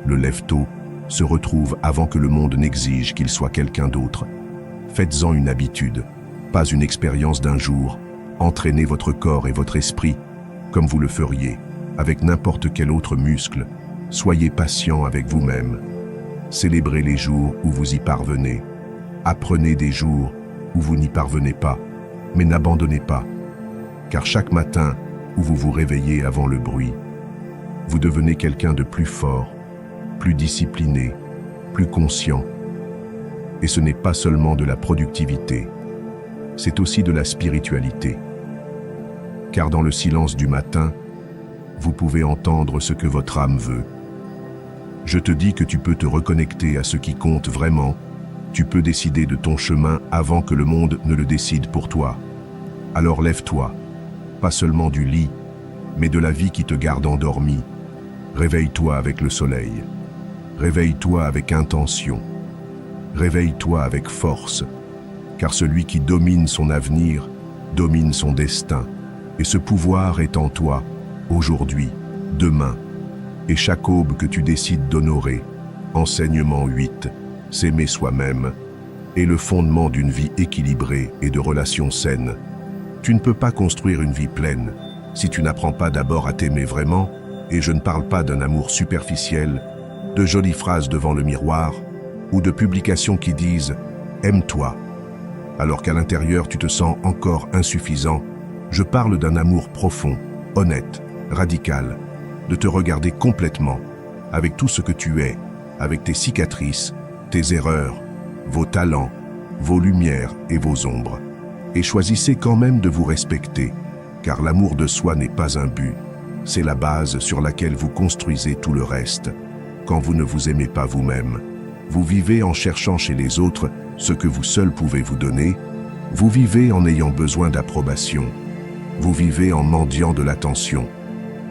A: Le lève-tôt se retrouve avant que le monde n'exige qu'il soit quelqu'un d'autre. Faites-en une habitude, pas une expérience d'un jour. Entraînez votre corps et votre esprit comme vous le feriez avec n'importe quel autre muscle. Soyez patient avec vous-même. Célébrez les jours où vous y parvenez. Apprenez des jours où vous n'y parvenez pas, mais n'abandonnez pas. Car chaque matin où vous vous réveillez avant le bruit, vous devenez quelqu'un de plus fort, plus discipliné, plus conscient. Et ce n'est pas seulement de la productivité, c'est aussi de la spiritualité. Car dans le silence du matin, vous pouvez entendre ce que votre âme veut. Je te dis que tu peux te reconnecter à ce qui compte vraiment. Tu peux décider de ton chemin avant que le monde ne le décide pour toi. Alors lève-toi, pas seulement du lit, mais de la vie qui te garde endormi. Réveille-toi avec le soleil. Réveille-toi avec intention. Réveille-toi avec force, car celui qui domine son avenir domine son destin. Et ce pouvoir est en toi. aujourd'hui, demain, et chaque aube que tu décides d'honorer. Enseignement 8, s'aimer soi-même, est le fondement d'une vie équilibrée et de relations saines. Tu ne peux pas construire une vie pleine si tu n'apprends pas d'abord à t'aimer vraiment, et je ne parle pas d'un amour superficiel, de jolies phrases devant le miroir, ou de publications qui disent « aime-toi », alors qu'à l'intérieur tu te sens encore insuffisant. Je parle d'un amour profond, honnête, radical, de te regarder complètement, avec tout ce que tu es, avec tes cicatrices, tes erreurs, vos talents, vos lumières et vos ombres. Et choisissez quand même de vous respecter, car l'amour de soi n'est pas un but, c'est la base sur laquelle vous construisez tout le reste. Quand vous ne vous aimez pas vous-même, vous vivez en cherchant chez les autres ce que vous seul pouvez vous donner, vous vivez en ayant besoin d'approbation, vous vivez en mendiant de l'attention,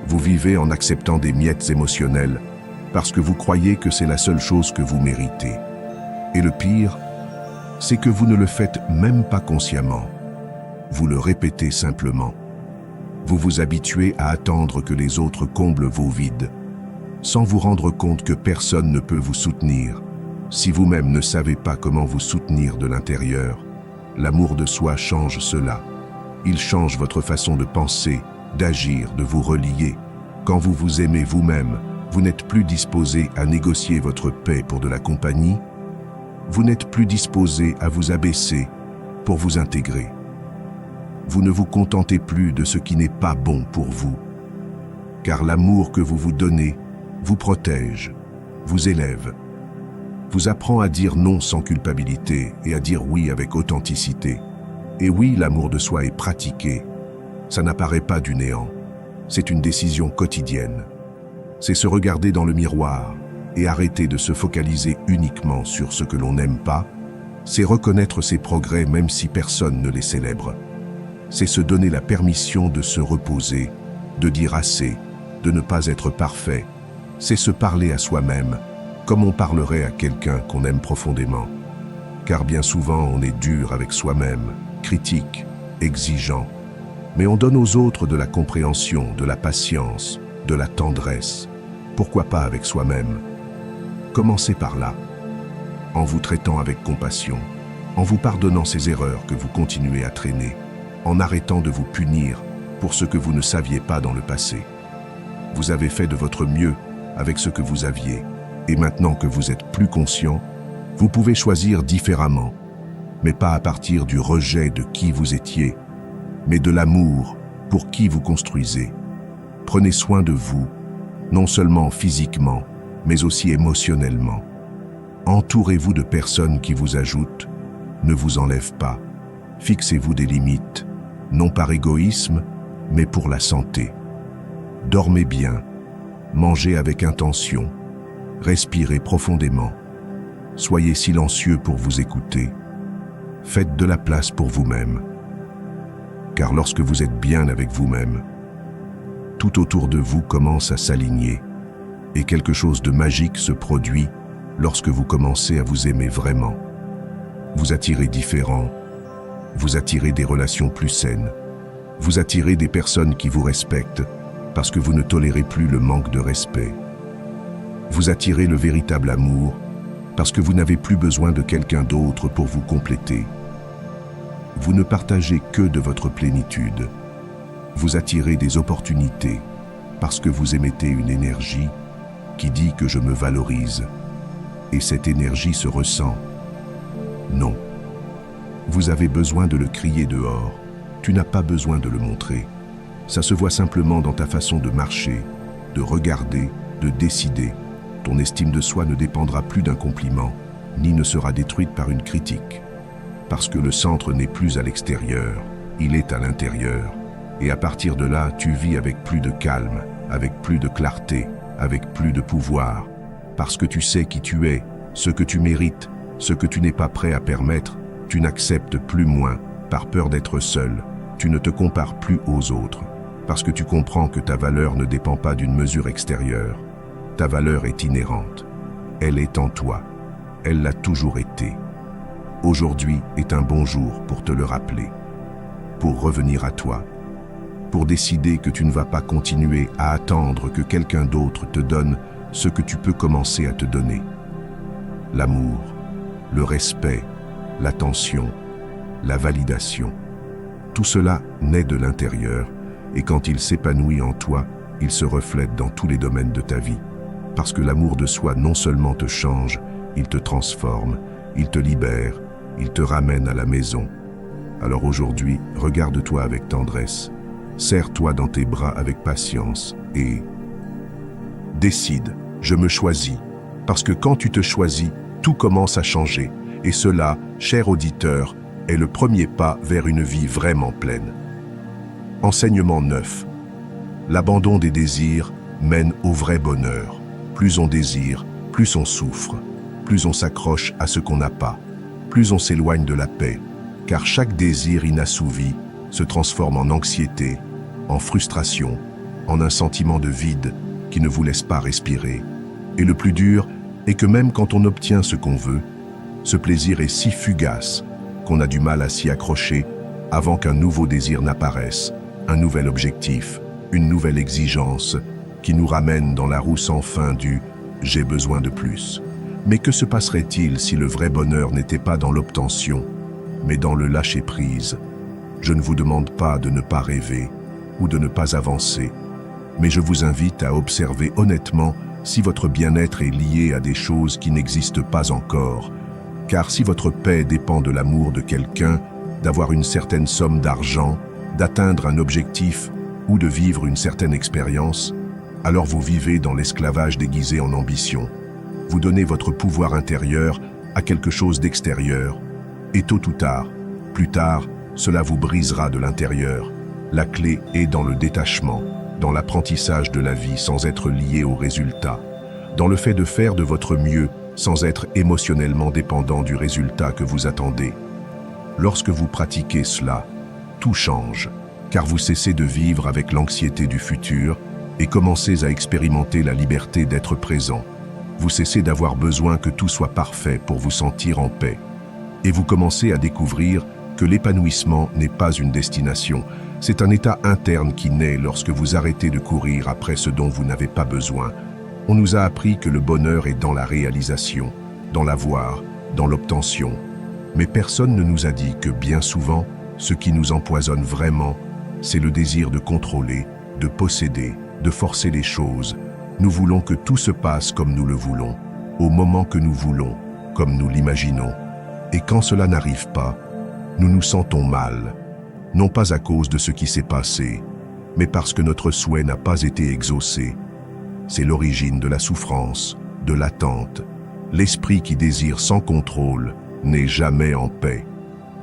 A: vous vivez en acceptant des miettes émotionnelles, parce que vous croyez que c'est la seule chose que vous méritez. Et le pire, c'est que vous ne le faites même pas consciemment. Vous le répétez simplement. Vous vous habituez à attendre que les autres comblent vos vides, sans vous rendre compte que personne ne peut vous soutenir. Si vous-même ne savez pas comment vous soutenir de l'intérieur, l'amour de soi change cela. Il change votre façon de penser, d'agir, de vous relier. Quand vous vous aimez vous-même, vous n'êtes plus disposé à négocier votre paix pour de la compagnie. Vous n'êtes plus disposé à vous abaisser pour vous intégrer. Vous ne vous contentez plus de ce qui n'est pas bon pour vous. Car l'amour que vous vous donnez vous protège, vous élève, vous apprend à dire non sans culpabilité et à dire oui avec authenticité. Et oui, l'amour de soi est pratiqué. Ça n'apparaît pas du néant. C'est une décision quotidienne. C'est se regarder dans le miroir et arrêter de se focaliser uniquement sur ce que l'on n'aime pas. C'est reconnaître ses progrès même si personne ne les célèbre. C'est se donner la permission de se reposer, de dire assez, de ne pas être parfait. C'est se parler à soi-même, comme on parlerait à quelqu'un qu'on aime profondément. Car bien souvent, on est dur avec soi-même, critique, exigeant. Mais on donne aux autres de la compréhension, de la patience, de la tendresse. Pourquoi pas avec soi-même? Commencez par là, en vous traitant avec compassion, en vous pardonnant ces erreurs que vous continuez à traîner, en arrêtant de vous punir pour ce que vous ne saviez pas dans le passé. Vous avez fait de votre mieux avec ce que vous aviez, et maintenant que vous êtes plus conscient, vous pouvez choisir différemment, mais pas à partir du rejet de qui vous étiez, mais de l'amour pour qui vous construisez. Prenez soin de vous, non seulement physiquement, mais aussi émotionnellement. Entourez-vous de personnes qui vous ajoutent, ne vous enlèvent pas. Fixez-vous des limites, non par égoïsme, mais pour la santé. Dormez bien, mangez avec intention, respirez profondément. Soyez silencieux pour vous écouter. Faites de la place pour vous-même. Car lorsque vous êtes bien avec vous-même, tout autour de vous commence à s'aligner et quelque chose de magique se produit lorsque vous commencez à vous aimer vraiment. Vous attirez différent, vous attirez des relations plus saines, vous attirez des personnes qui vous respectent parce que vous ne tolérez plus le manque de respect. Vous attirez le véritable amour parce que vous n'avez plus besoin de quelqu'un d'autre pour vous compléter. Vous ne partagez que de votre plénitude. Vous attirez des opportunités parce que vous émettez une énergie qui dit que je me valorise. Et cette énergie se ressent. Non. Vous avez besoin de le crier dehors. Tu n'as pas besoin de le montrer. Ça se voit simplement dans ta façon de marcher, de regarder, de décider. Ton estime de soi ne dépendra plus d'un compliment, ni ne sera détruite par une critique. Parce que le centre n'est plus à l'extérieur, il est à l'intérieur. Et à partir de là, tu vis avec plus de calme, avec plus de clarté, avec plus de pouvoir. Parce que tu sais qui tu es, ce que tu mérites, ce que tu n'es pas prêt à permettre, tu n'acceptes plus moins, par peur d'être seul. Tu ne te compares plus aux autres. Parce que tu comprends que ta valeur ne dépend pas d'une mesure extérieure. Ta valeur est inhérente. Elle est en toi. Elle l'a toujours été. Aujourd'hui est un bon jour pour te le rappeler. Pour revenir à toi. pour décider que tu ne vas pas continuer à attendre que quelqu'un d'autre te donne ce que tu peux commencer à te donner. L'amour, le respect, l'attention, la validation. Tout cela naît de l'intérieur et quand il s'épanouit en toi, il se reflète dans tous les domaines de ta vie. Parce que l'amour de soi non seulement te change, il te transforme, il te libère, il te ramène à la maison. Alors aujourd'hui, regarde-toi avec tendresse, serre-toi dans tes bras avec patience et décide, je me choisis. Parce que quand tu te choisis, tout commence à changer. Et cela, cher auditeur, est le premier pas vers une vie vraiment pleine. Enseignement 9. L'abandon des désirs mène au vrai bonheur. Plus on désire, plus on souffre. Plus on s'accroche à ce qu'on n'a pas. Plus on s'éloigne de la paix. Car chaque désir inassouvi se transforme en anxiété, en frustration, en un sentiment de vide qui ne vous laisse pas respirer. Et le plus dur est que même quand on obtient ce qu'on veut, ce plaisir est si fugace qu'on a du mal à s'y accrocher avant qu'un nouveau désir n'apparaisse, un nouvel objectif, une nouvelle exigence qui nous ramène dans la roue sans fin du « j'ai besoin de plus ». Mais que se passerait-il si le vrai bonheur n'était pas dans l'obtention, mais dans le lâcher-prise? Je ne vous demande pas de ne pas rêver ou de ne pas avancer, mais je vous invite à observer honnêtement si votre bien-être est lié à des choses qui n'existent pas encore. Car si votre paix dépend de l'amour de quelqu'un, d'avoir une certaine somme d'argent, d'atteindre un objectif ou de vivre une certaine expérience, alors vous vivez dans l'esclavage déguisé en ambition. Vous donnez votre pouvoir intérieur à quelque chose d'extérieur, et tôt ou tard, plus tard, cela vous brisera de l'intérieur. La clé est dans le détachement, dans l'apprentissage de la vie sans être lié au résultat, dans le fait de faire de votre mieux sans être émotionnellement dépendant du résultat que vous attendez. Lorsque vous pratiquez cela, tout change, car vous cessez de vivre avec l'anxiété du futur et commencez à expérimenter la liberté d'être présent. Vous cessez d'avoir besoin que tout soit parfait pour vous sentir en paix. Et vous commencez à découvrir que l'épanouissement n'est pas une destination, c'est un état interne qui naît lorsque vous arrêtez de courir après ce dont vous n'avez pas besoin. On nous a appris que le bonheur est dans la réalisation, dans l'avoir, dans l'obtention. Mais personne ne nous a dit que bien souvent, ce qui nous empoisonne vraiment, c'est le désir de contrôler, de posséder, de forcer les choses. Nous voulons que tout se passe comme nous le voulons, au moment que nous voulons, comme nous l'imaginons. Et quand cela n'arrive pas, nous nous sentons mal, non pas à cause de ce qui s'est passé, mais parce que notre souhait n'a pas été exaucé. C'est l'origine de la souffrance, de l'attente. L'esprit qui désire sans contrôle n'est jamais en paix.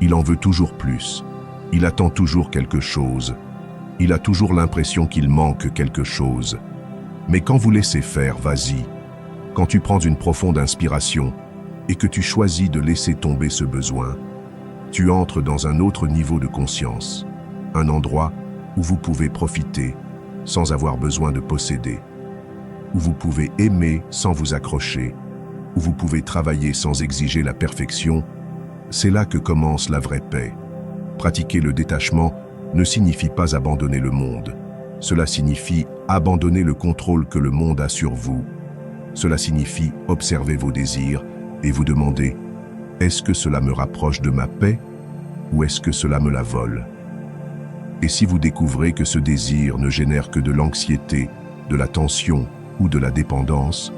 A: Il en veut toujours plus. Il attend toujours quelque chose. Il a toujours l'impression qu'il manque quelque chose. Mais quand vous laissez faire, vas-y. Quand tu prends une profonde inspiration et que tu choisis de laisser tomber ce besoin, tu entres dans un autre niveau de conscience, un endroit où vous pouvez profiter sans avoir besoin de posséder, où vous pouvez aimer sans vous accrocher, où vous pouvez travailler sans exiger la perfection. C'est là que commence la vraie paix. Pratiquer le détachement ne signifie pas abandonner le monde. Cela signifie abandonner le contrôle que le monde a sur vous. Cela signifie observer vos désirs et vous demander « Est-ce que cela me rapproche de ma paix ou est-ce que cela me la vole ?» Et si vous découvrez que ce désir ne génère que de l'anxiété, de la tension ou de la dépendance,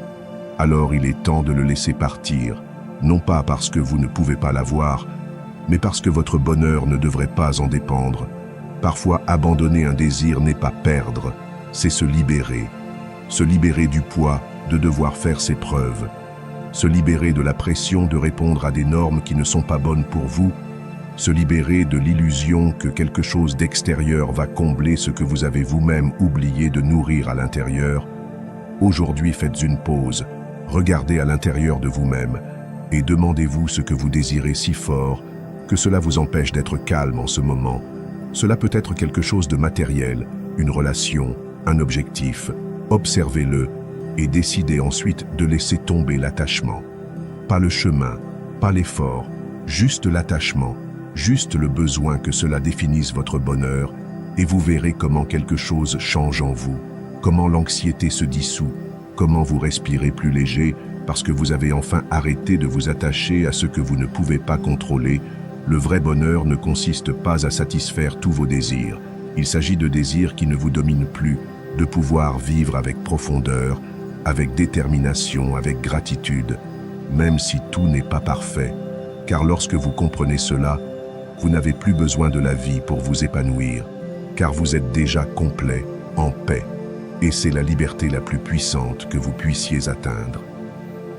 A: alors il est temps de le laisser partir, non pas parce que vous ne pouvez pas l'avoir, mais parce que votre bonheur ne devrait pas en dépendre. Parfois, abandonner un désir n'est pas perdre, c'est se libérer du poids de devoir faire ses preuves, se libérer de la pression de répondre à des normes qui ne sont pas bonnes pour vous, se libérer de l'illusion que quelque chose d'extérieur va combler ce que vous avez vous-même oublié de nourrir à l'intérieur. Aujourd'hui, faites une pause, regardez à l'intérieur de vous-même et demandez-vous ce que vous désirez si fort que cela vous empêche d'être calme en ce moment. Cela peut être quelque chose de matériel, une relation, un objectif. Observez-le et décidez ensuite de laisser tomber l'attachement. Pas le chemin, pas l'effort, juste l'attachement, juste le besoin que cela définisse votre bonheur et vous verrez comment quelque chose change en vous, comment l'anxiété se dissout, comment vous respirez plus léger parce que vous avez enfin arrêté de vous attacher à ce que vous ne pouvez pas contrôler. Le vrai bonheur ne consiste pas à satisfaire tous vos désirs. Il s'agit de désirs qui ne vous dominent plus, de pouvoir vivre avec profondeur, avec détermination, avec gratitude, même si tout n'est pas parfait. Car lorsque vous comprenez cela, vous n'avez plus besoin de la vie pour vous épanouir, car vous êtes déjà complet, en paix. Et c'est la liberté la plus puissante que vous puissiez atteindre.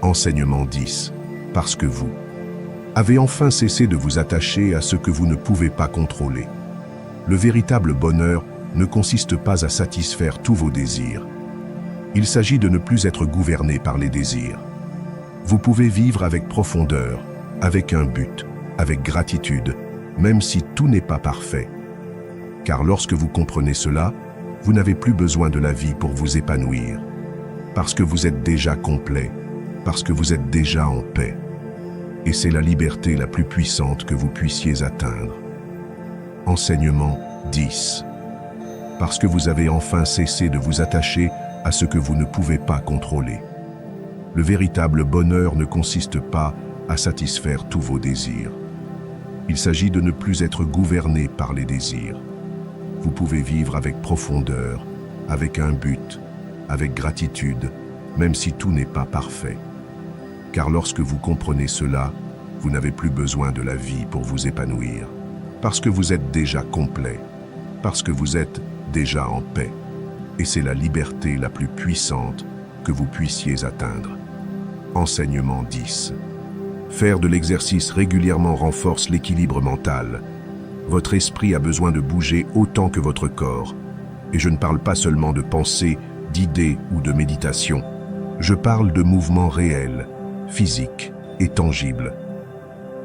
A: Enseignement 10. Parce que vous avez enfin cessé de vous attacher à ce que vous ne pouvez pas contrôler. Le véritable bonheur ne consiste pas à satisfaire tous vos désirs. Il s'agit de ne plus être gouverné par les désirs. Vous pouvez vivre avec profondeur, avec un but, avec gratitude, même si tout n'est pas parfait. Car lorsque vous comprenez cela, vous n'avez plus besoin de la vie pour vous épanouir. Parce que vous êtes déjà complet, parce que vous êtes déjà en paix. Et c'est la liberté la plus puissante que vous puissiez atteindre. Enseignement 10. Parce que vous avez enfin cessé de vous attacher à ce que vous ne pouvez pas contrôler. Le véritable bonheur ne consiste pas à satisfaire tous vos désirs. Il s'agit de ne plus être gouverné par les désirs. Vous pouvez vivre avec profondeur, avec un but, avec gratitude, même si tout n'est pas parfait. Car lorsque vous comprenez cela, vous n'avez plus besoin de la vie pour vous épanouir. Parce que vous êtes déjà complet, parce que vous êtes déjà en paix. Et c'est la liberté la plus puissante que vous puissiez atteindre. Enseignement 10. Faire de l'exercice régulièrement renforce l'équilibre mental. Votre esprit a besoin de bouger autant que votre corps. Et je ne parle pas seulement de pensée, d'idées ou de méditation. Je parle de mouvements réels, physiques et tangibles.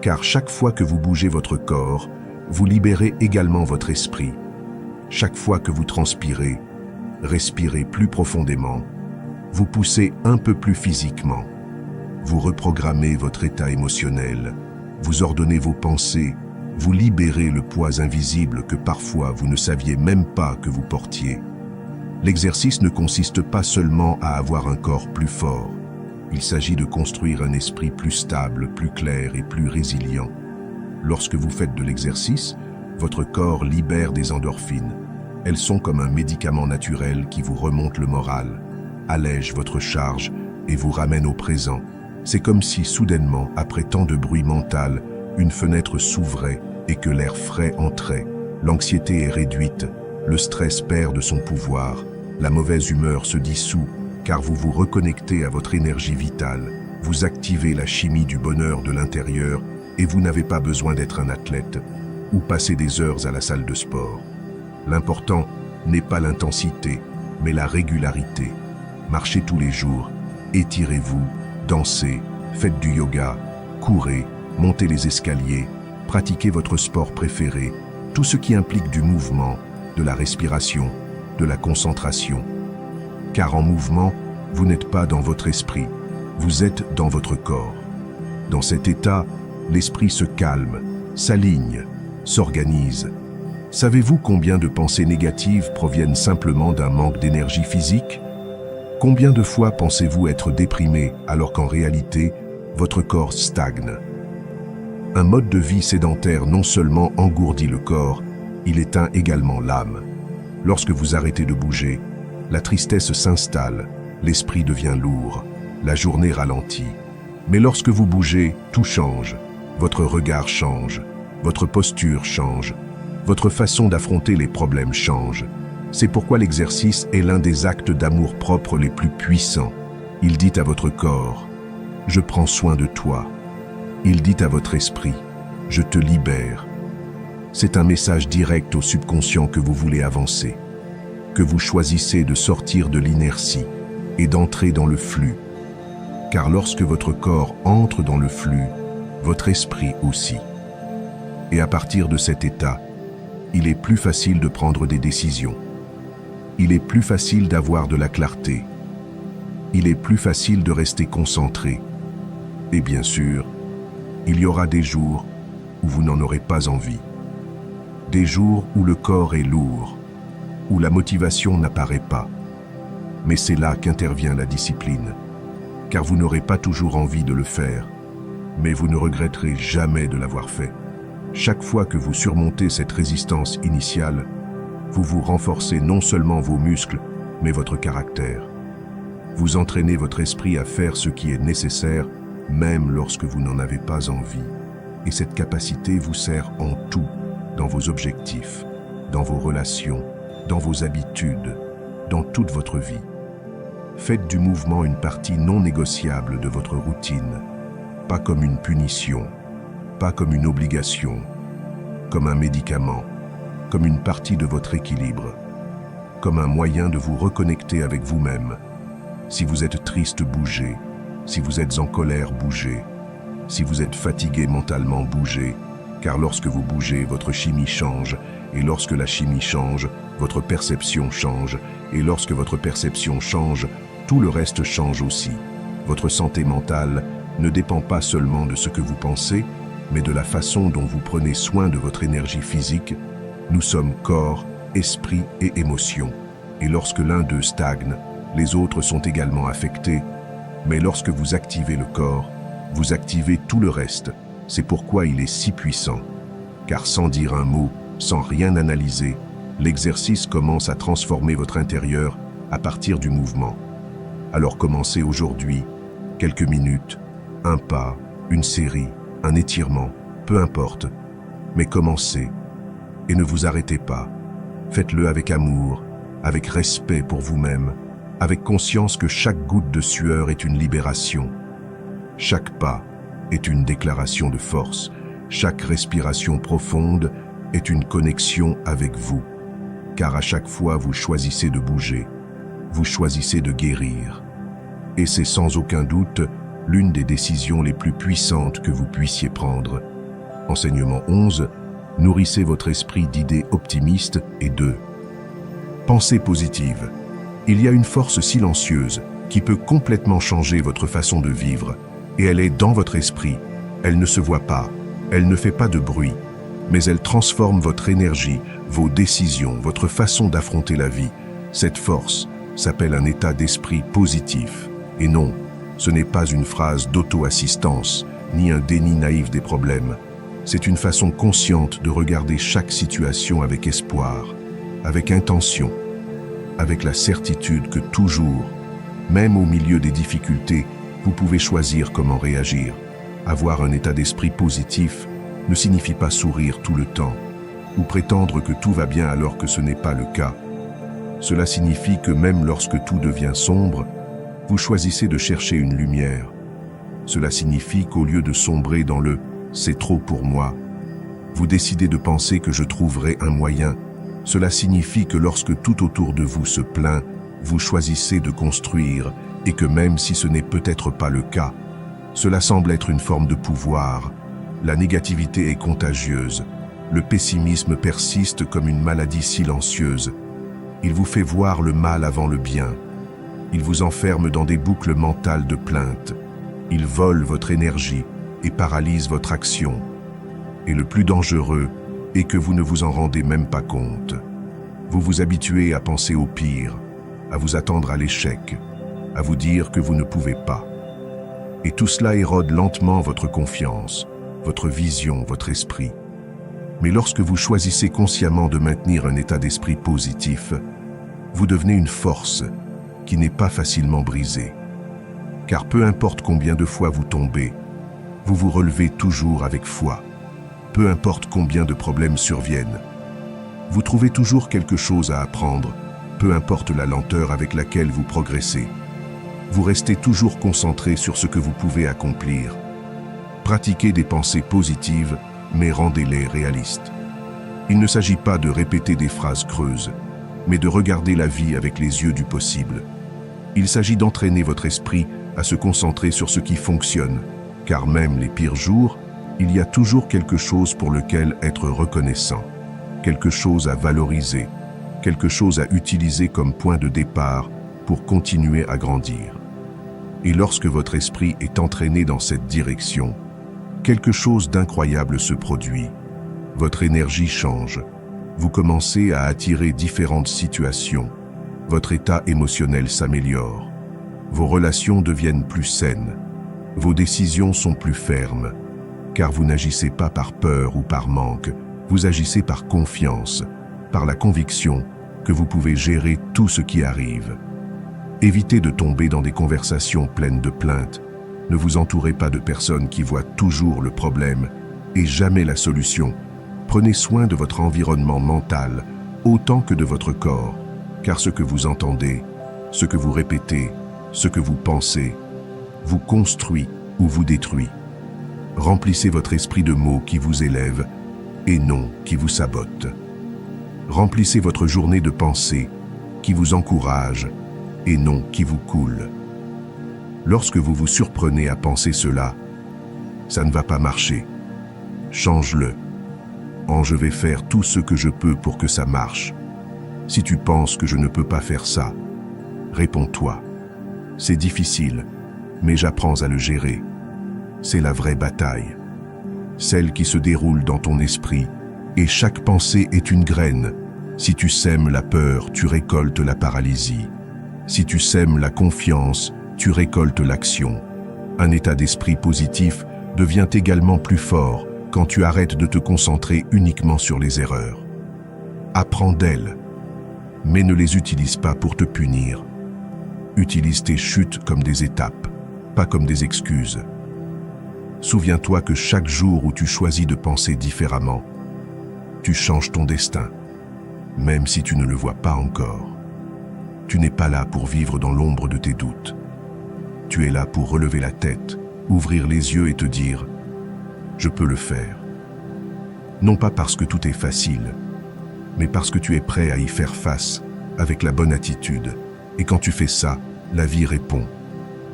A: Car chaque fois que vous bougez votre corps, vous libérez également votre esprit. Chaque fois que vous transpirez, respirez plus profondément, vous poussez un peu plus physiquement. Vous reprogrammez votre état émotionnel, vous ordonnez vos pensées, vous libérez le poids invisible que parfois vous ne saviez même pas que vous portiez. L'exercice ne consiste pas seulement à avoir un corps plus fort. Il s'agit de construire un esprit plus stable, plus clair et plus résilient. Lorsque vous faites de l'exercice, votre corps libère des endorphines. Elles sont comme un médicament naturel qui vous remonte le moral, allège votre charge et vous ramène au présent. C'est comme si soudainement, après tant de bruit mental, une fenêtre s'ouvrait et que l'air frais entrait. L'anxiété est réduite, le stress perd de son pouvoir, la mauvaise humeur se dissout, car vous vous reconnectez à votre énergie vitale, vous activez la chimie du bonheur de l'intérieur et vous n'avez pas besoin d'être un athlète ou passer des heures à la salle de sport. L'important n'est pas l'intensité, mais la régularité. Marchez tous les jours, étirez-vous, dansez, faites du yoga, courez, montez les escaliers, pratiquez votre sport préféré, tout ce qui implique du mouvement, de la respiration, de la concentration. Car en mouvement, vous n'êtes pas dans votre esprit, vous êtes dans votre corps. Dans cet état, l'esprit se calme, s'aligne, s'organise. Savez-vous combien de pensées négatives proviennent simplement d'un manque d'énergie physique? Combien de fois pensez-vous être déprimé alors qu'en réalité, votre corps stagne? Un mode de vie sédentaire non seulement engourdit le corps, il éteint également l'âme. Lorsque vous arrêtez de bouger, la tristesse s'installe, l'esprit devient lourd, la journée ralentit. Mais lorsque vous bougez, tout change. Votre regard change, votre posture change, votre façon d'affronter les problèmes change. C'est pourquoi l'exercice est l'un des actes d'amour-propre les plus puissants. Il dit à votre corps, « Je prends soin de toi ». Il dit à votre esprit, « Je te libère ». C'est un message direct au subconscient que vous voulez avancer, que vous choisissez de sortir de l'inertie et d'entrer dans le flux. Car lorsque votre corps entre dans le flux, votre esprit aussi. Et à partir de cet état, il est plus facile de prendre des décisions. Il est plus facile d'avoir de la clarté. Il est plus facile de rester concentré. Et bien sûr, il y aura des jours où vous n'en aurez pas envie. Des jours où le corps est lourd, où la motivation n'apparaît pas. Mais c'est là qu'intervient la discipline, car vous n'aurez pas toujours envie de le faire, mais vous ne regretterez jamais de l'avoir fait. Chaque fois que vous surmontez cette résistance initiale, vous vous renforcez non seulement vos muscles, mais votre caractère. Vous entraînez votre esprit à faire ce qui est nécessaire, même lorsque vous n'en avez pas envie. Et cette capacité vous sert en tout, dans vos objectifs, dans vos relations, dans vos habitudes, dans toute votre vie. Faites du mouvement une partie non négociable de votre routine, pas comme une punition, pas comme une obligation, comme un médicament, comme une partie de votre équilibre, comme un moyen de vous reconnecter avec vous-même. Si vous êtes triste, bougez. Si vous êtes en colère, bougez. Si vous êtes fatigué mentalement, bougez. Car lorsque vous bougez, votre chimie change. Et lorsque la chimie change, votre perception change. Et lorsque votre perception change, tout le reste change aussi. Votre santé mentale ne dépend pas seulement de ce que vous pensez, mais de la façon dont vous prenez soin de votre énergie physique. Nous sommes corps, esprit et émotion. Et lorsque l'un d'eux stagne, les autres sont également affectés. Mais lorsque vous activez le corps, vous activez tout le reste. C'est pourquoi il est si puissant. Car sans dire un mot, sans rien analyser, l'exercice commence à transformer votre intérieur à partir du mouvement. Alors commencez aujourd'hui, quelques minutes, un pas, une série, un étirement, peu importe. Mais commencez. Et ne vous arrêtez pas. Faites-le avec amour, avec respect pour vous-même, avec conscience que chaque goutte de sueur est une libération. Chaque pas est une déclaration de force. Chaque respiration profonde est une connexion avec vous. Car à chaque fois, vous choisissez de bouger. Vous choisissez de guérir. Et c'est sans aucun doute l'une des décisions les plus puissantes que vous puissiez prendre. Enseignement 11. Nourrissez votre esprit d'idées optimistes et de pensées positives. Il y a une force silencieuse qui peut complètement changer votre façon de vivre, et elle est dans votre esprit. Elle ne se voit pas, elle ne fait pas de bruit, mais elle transforme votre énergie, vos décisions, votre façon d'affronter la vie. Cette force s'appelle un état d'esprit positif. Et non, ce n'est pas une phrase d'auto-assistance, ni un déni naïf des problèmes. C'est une façon consciente de regarder chaque situation avec espoir, avec intention, avec la certitude que toujours, même au milieu des difficultés, vous pouvez choisir comment réagir. Avoir un état d'esprit positif ne signifie pas sourire tout le temps, ou prétendre que tout va bien alors que ce n'est pas le cas. Cela signifie que même lorsque tout devient sombre, vous choisissez de chercher une lumière. Cela signifie qu'au lieu de sombrer dans le « c'est trop pour moi », vous décidez de penser que je trouverai un moyen. Cela signifie que lorsque tout autour de vous se plaint, vous choisissez de construire et que même si ce n'est peut-être pas le cas, cela semble être une forme de pouvoir. La négativité est contagieuse. Le pessimisme persiste comme une maladie silencieuse. Il vous fait voir le mal avant le bien. Il vous enferme dans des boucles mentales de plainte. Il vole votre énergie et paralyse votre action. Et le plus dangereux est que vous ne vous en rendez même pas compte. Vous vous habituez à penser au pire, à vous attendre à l'échec, à vous dire que vous ne pouvez pas. Et tout cela érode lentement votre confiance, votre vision, votre esprit. Mais lorsque vous choisissez consciemment de maintenir un état d'esprit positif, vous devenez une force qui n'est pas facilement brisée. Car peu importe combien de fois vous tombez, vous vous relevez toujours avec foi. Peu importe combien de problèmes surviennent, vous trouvez toujours quelque chose à apprendre, peu importe la lenteur avec laquelle vous progressez. Vous restez toujours concentré sur ce que vous pouvez accomplir. Pratiquez des pensées positives, mais rendez-les réalistes. Il ne s'agit pas de répéter des phrases creuses, mais de regarder la vie avec les yeux du possible. Il s'agit d'entraîner votre esprit à se concentrer sur ce qui fonctionne, car même les pires jours, il y a toujours quelque chose pour lequel être reconnaissant, quelque chose à valoriser, quelque chose à utiliser comme point de départ pour continuer à grandir. Et lorsque votre esprit est entraîné dans cette direction, quelque chose d'incroyable se produit. Votre énergie change, Vous commencez à attirer différentes situations. Votre état émotionnel s'améliore. Vos relations deviennent plus saines. Vos décisions sont plus fermes, car vous n'agissez pas par peur ou par manque, vous agissez par confiance, par la conviction que vous pouvez gérer tout ce qui arrive. Évitez de tomber dans des conversations pleines de plaintes. Ne vous entourez pas de personnes qui voient toujours le problème et jamais la solution. Prenez soin de votre environnement mental autant que de votre corps, car ce que vous entendez, ce que vous répétez, ce que vous pensez, vous construit ou vous détruit. Remplissez votre esprit de mots qui vous élèvent et non qui vous sabotent. Remplissez votre journée de pensées qui vous encouragent et non qui vous coulent. Lorsque vous vous surprenez à penser cela, ça ne va pas marcher. Change-le. Je vais faire tout ce que je peux pour que ça marche. Si tu penses que je ne peux pas faire ça, réponds-toi. C'est difficile, mais j'apprends à le gérer. C'est la vraie bataille. Celle qui se déroule dans ton esprit, et chaque pensée est une graine. Si tu sèmes la peur, tu récoltes la paralysie. Si tu sèmes la confiance, tu récoltes l'action. Un état d'esprit positif devient également plus fort quand tu arrêtes de te concentrer uniquement sur les erreurs. Apprends d'elles, mais ne les utilise pas pour te punir. Utilise tes chutes comme des étapes, pas comme des excuses. Souviens-toi que chaque jour où tu choisis de penser différemment, tu changes ton destin, même si tu ne le vois pas encore. Tu n'es pas là pour vivre dans l'ombre de tes doutes. Tu es là pour relever la tête, ouvrir les yeux et te dire « Je peux le faire ». Non pas parce que tout est facile, mais parce que tu es prêt à y faire face avec la bonne attitude. Et quand tu fais ça, la vie répond.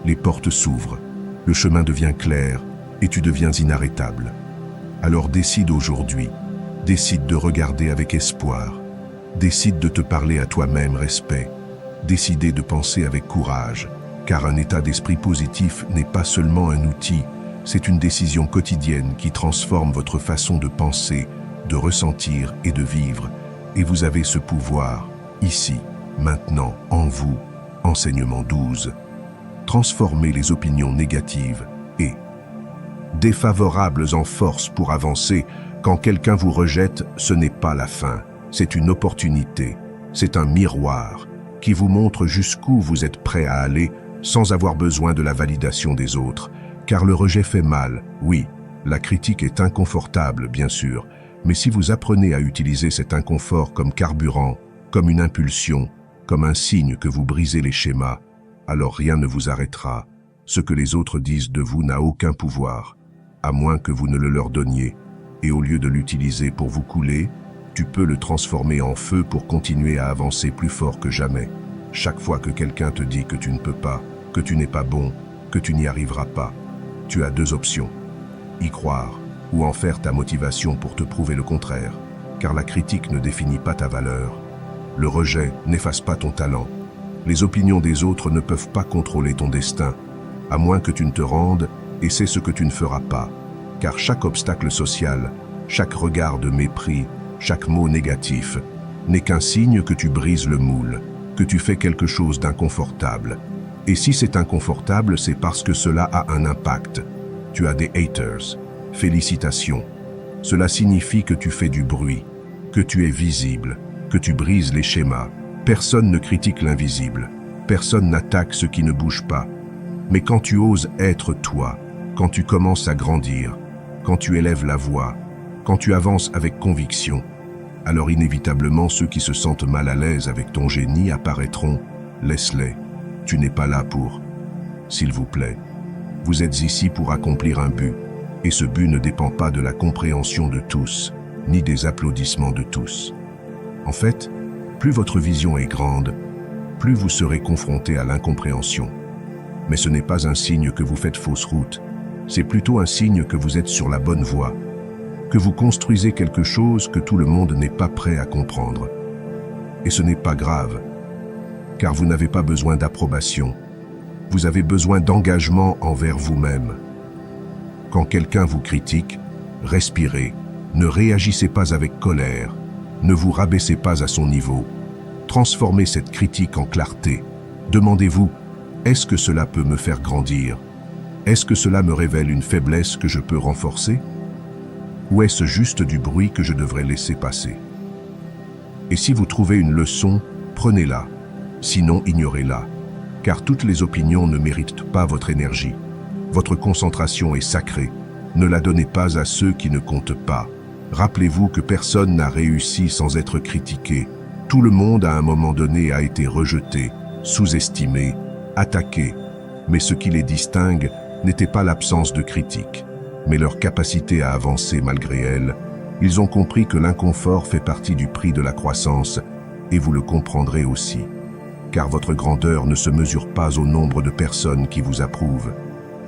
A: Les portes s'ouvrent, le chemin devient clair et tu deviens inarrêtable. Alors décide aujourd'hui, décide de regarder avec espoir, décide de te parler à toi-même respect, décide de penser avec courage, car un état d'esprit positif n'est pas seulement un outil, c'est une décision quotidienne qui transforme votre façon de penser, de ressentir et de vivre. Et vous avez ce pouvoir, ici, maintenant, en vous. Enseignement 12. Transformez les opinions négatives et défavorables en force pour avancer. Quand quelqu'un vous rejette, ce n'est pas la fin, c'est une opportunité, c'est un miroir qui vous montre jusqu'où vous êtes prêt à aller sans avoir besoin de la validation des autres. Car le rejet fait mal, oui, la critique est inconfortable, bien sûr, mais si vous apprenez à utiliser cet inconfort comme carburant, comme une impulsion, comme un signe que vous brisez les schémas, alors rien ne vous arrêtera. Ce que les autres disent de vous n'a aucun pouvoir, à moins que vous ne le leur donniez. Et au lieu de l'utiliser pour vous couler, tu peux le transformer en feu pour continuer à avancer plus fort que jamais. Chaque fois que quelqu'un te dit que tu ne peux pas, que tu n'es pas bon, que tu n'y arriveras pas, tu as deux options. Y croire ou en faire ta motivation pour te prouver le contraire, car la critique ne définit pas ta valeur. Le rejet n'efface pas ton talent. Les opinions des autres ne peuvent pas contrôler ton destin, à moins que tu ne te rendes, et c'est ce que tu ne feras pas. Car chaque obstacle social, chaque regard de mépris, chaque mot négatif, n'est qu'un signe que tu brises le moule, que tu fais quelque chose d'inconfortable. Et si c'est inconfortable, c'est parce que cela a un impact. Tu as des haters. Félicitations. Cela signifie que tu fais du bruit, que tu es visible, que tu brises les schémas. Personne ne critique l'invisible. Personne n'attaque ce qui ne bouge pas. Mais quand tu oses être toi, quand tu commences à grandir, quand tu élèves la voix, quand tu avances avec conviction, alors inévitablement ceux qui se sentent mal à l'aise avec ton génie apparaîtront. Laisse-les. Tu n'es pas là pour. S'il vous plaît. Vous êtes ici pour accomplir un but. Et ce but ne dépend pas de la compréhension de tous, ni des applaudissements de tous. En fait, plus votre vision est grande, plus vous serez confronté à l'incompréhension. Mais ce n'est pas un signe que vous faites fausse route, c'est plutôt un signe que vous êtes sur la bonne voie, que vous construisez quelque chose que tout le monde n'est pas prêt à comprendre. Et ce n'est pas grave, car vous n'avez pas besoin d'approbation, vous avez besoin d'engagement envers vous-même. Quand quelqu'un vous critique, respirez, ne réagissez pas avec colère, Ne vous rabaissez pas à son niveau. Transformez cette critique en clarté. Demandez-vous, est-ce que cela peut me faire grandir? Est-ce que cela me révèle une faiblesse que je peux renforcer? Ou est-ce juste du bruit que je devrais laisser passer? Et si vous trouvez une leçon, prenez-la. Sinon, ignorez-la. Car toutes les opinions ne méritent pas votre énergie. Votre concentration est sacrée. Ne la donnez pas à ceux qui ne comptent pas. Rappelez-vous que personne n'a réussi sans être critiqué. Tout le monde à un moment donné a été rejeté, sous-estimé, attaqué. Mais ce qui les distingue n'était pas l'absence de critique, mais leur capacité à avancer malgré elle. Ils ont compris que l'inconfort fait partie du prix de la croissance, et vous le comprendrez aussi. Car votre grandeur ne se mesure pas au nombre de personnes qui vous approuvent,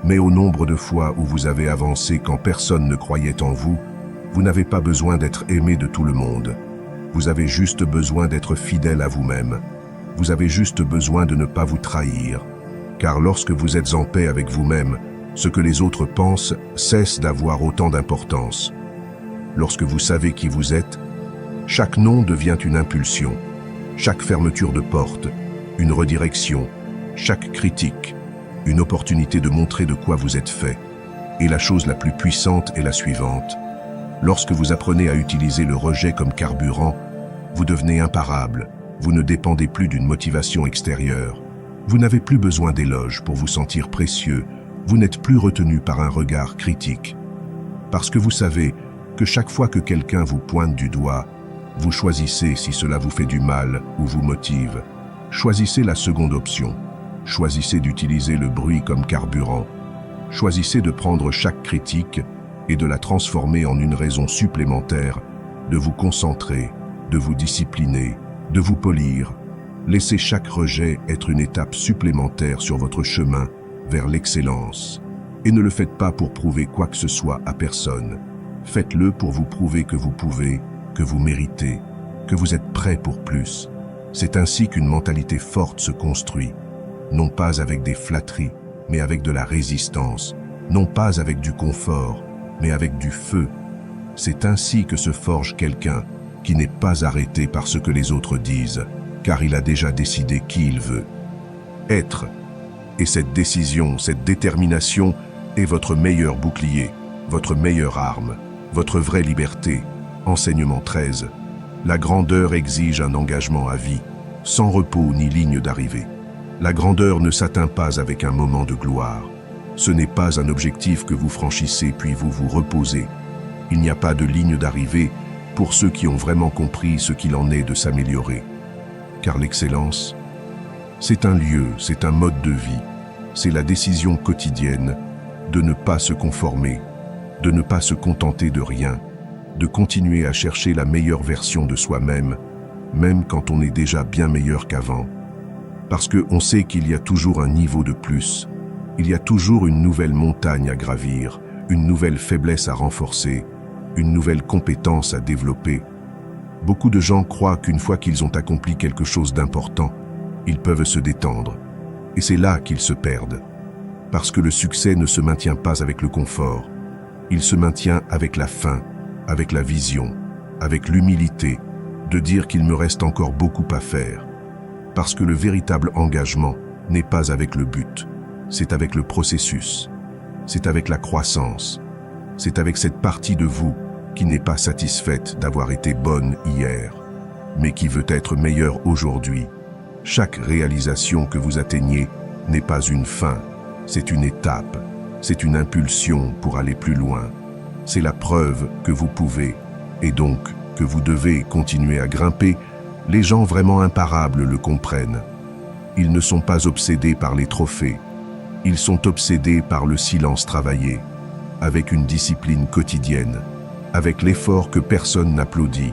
A: mais au nombre de fois où vous avez avancé quand personne ne croyait en vous. Vous n'avez pas besoin d'être aimé de tout le monde. Vous avez juste besoin d'être fidèle à vous-même. Vous avez juste besoin de ne pas vous trahir. Car lorsque vous êtes en paix avec vous-même, ce que les autres pensent cesse d'avoir autant d'importance. Lorsque vous savez qui vous êtes, chaque non devient une impulsion. Chaque fermeture de porte, une redirection. Chaque critique, une opportunité de montrer de quoi vous êtes fait. Et la chose la plus puissante est la suivante. Lorsque vous apprenez à utiliser le rejet comme carburant, vous devenez imparable. Vous ne dépendez plus d'une motivation extérieure. Vous n'avez plus besoin d'éloges pour vous sentir précieux. Vous n'êtes plus retenu par un regard critique. Parce que vous savez que chaque fois que quelqu'un vous pointe du doigt, vous choisissez si cela vous fait du mal ou vous motive. Choisissez la seconde option. Choisissez d'utiliser le bruit comme carburant. Choisissez de prendre chaque critique et de la transformer en une raison supplémentaire de vous concentrer, de vous discipliner, de vous polir. Laissez chaque rejet être une étape supplémentaire sur votre chemin vers l'excellence. Et ne le faites pas pour prouver quoi que ce soit à personne. Faites-le pour vous prouver que vous pouvez, que vous méritez, que vous êtes prêt pour plus. C'est ainsi qu'une mentalité forte se construit, non pas avec des flatteries, mais avec de la résistance, non pas avec du confort, mais avec du feu. C'est ainsi que se forge quelqu'un qui n'est pas arrêté par ce que les autres disent, car il a déjà décidé qui il veut être. Et cette décision, cette détermination est votre meilleur bouclier, votre meilleure arme, votre vraie liberté. Enseignement 13. La grandeur exige un engagement à vie, sans repos ni ligne d'arrivée. La grandeur ne s'atteint pas avec un moment de gloire. Ce n'est pas un objectif que vous franchissez puis vous vous reposez. Il n'y a pas de ligne d'arrivée pour ceux qui ont vraiment compris ce qu'il en est de s'améliorer. Car l'excellence, c'est un lieu, c'est un mode de vie. C'est la décision quotidienne de ne pas se conformer, de ne pas se contenter de rien, de continuer à chercher la meilleure version de soi-même, même quand on est déjà bien meilleur qu'avant. Parce qu'on sait qu'il y a toujours un niveau de plus. Il y a toujours une nouvelle montagne à gravir, une nouvelle faiblesse à renforcer, une nouvelle compétence à développer. Beaucoup de gens croient qu'une fois qu'ils ont accompli quelque chose d'important, ils peuvent se détendre. Et c'est là qu'ils se perdent. Parce que le succès ne se maintient pas avec le confort. Il se maintient avec la faim, avec la vision, avec l'humilité, de dire qu'il me reste encore beaucoup à faire. Parce que le véritable engagement n'est pas avec le but. C'est avec le processus, c'est avec la croissance, c'est avec cette partie de vous qui n'est pas satisfaite d'avoir été bonne hier, mais qui veut être meilleure aujourd'hui. Chaque réalisation que vous atteignez n'est pas une fin, c'est une étape, c'est une impulsion pour aller plus loin. C'est la preuve que vous pouvez, et donc que vous devez continuer à grimper. Les gens vraiment imparables le comprennent. Ils ne sont pas obsédés par les trophées. Ils sont obsédés par le silence travaillé, avec une discipline quotidienne, avec l'effort que personne n'applaudit,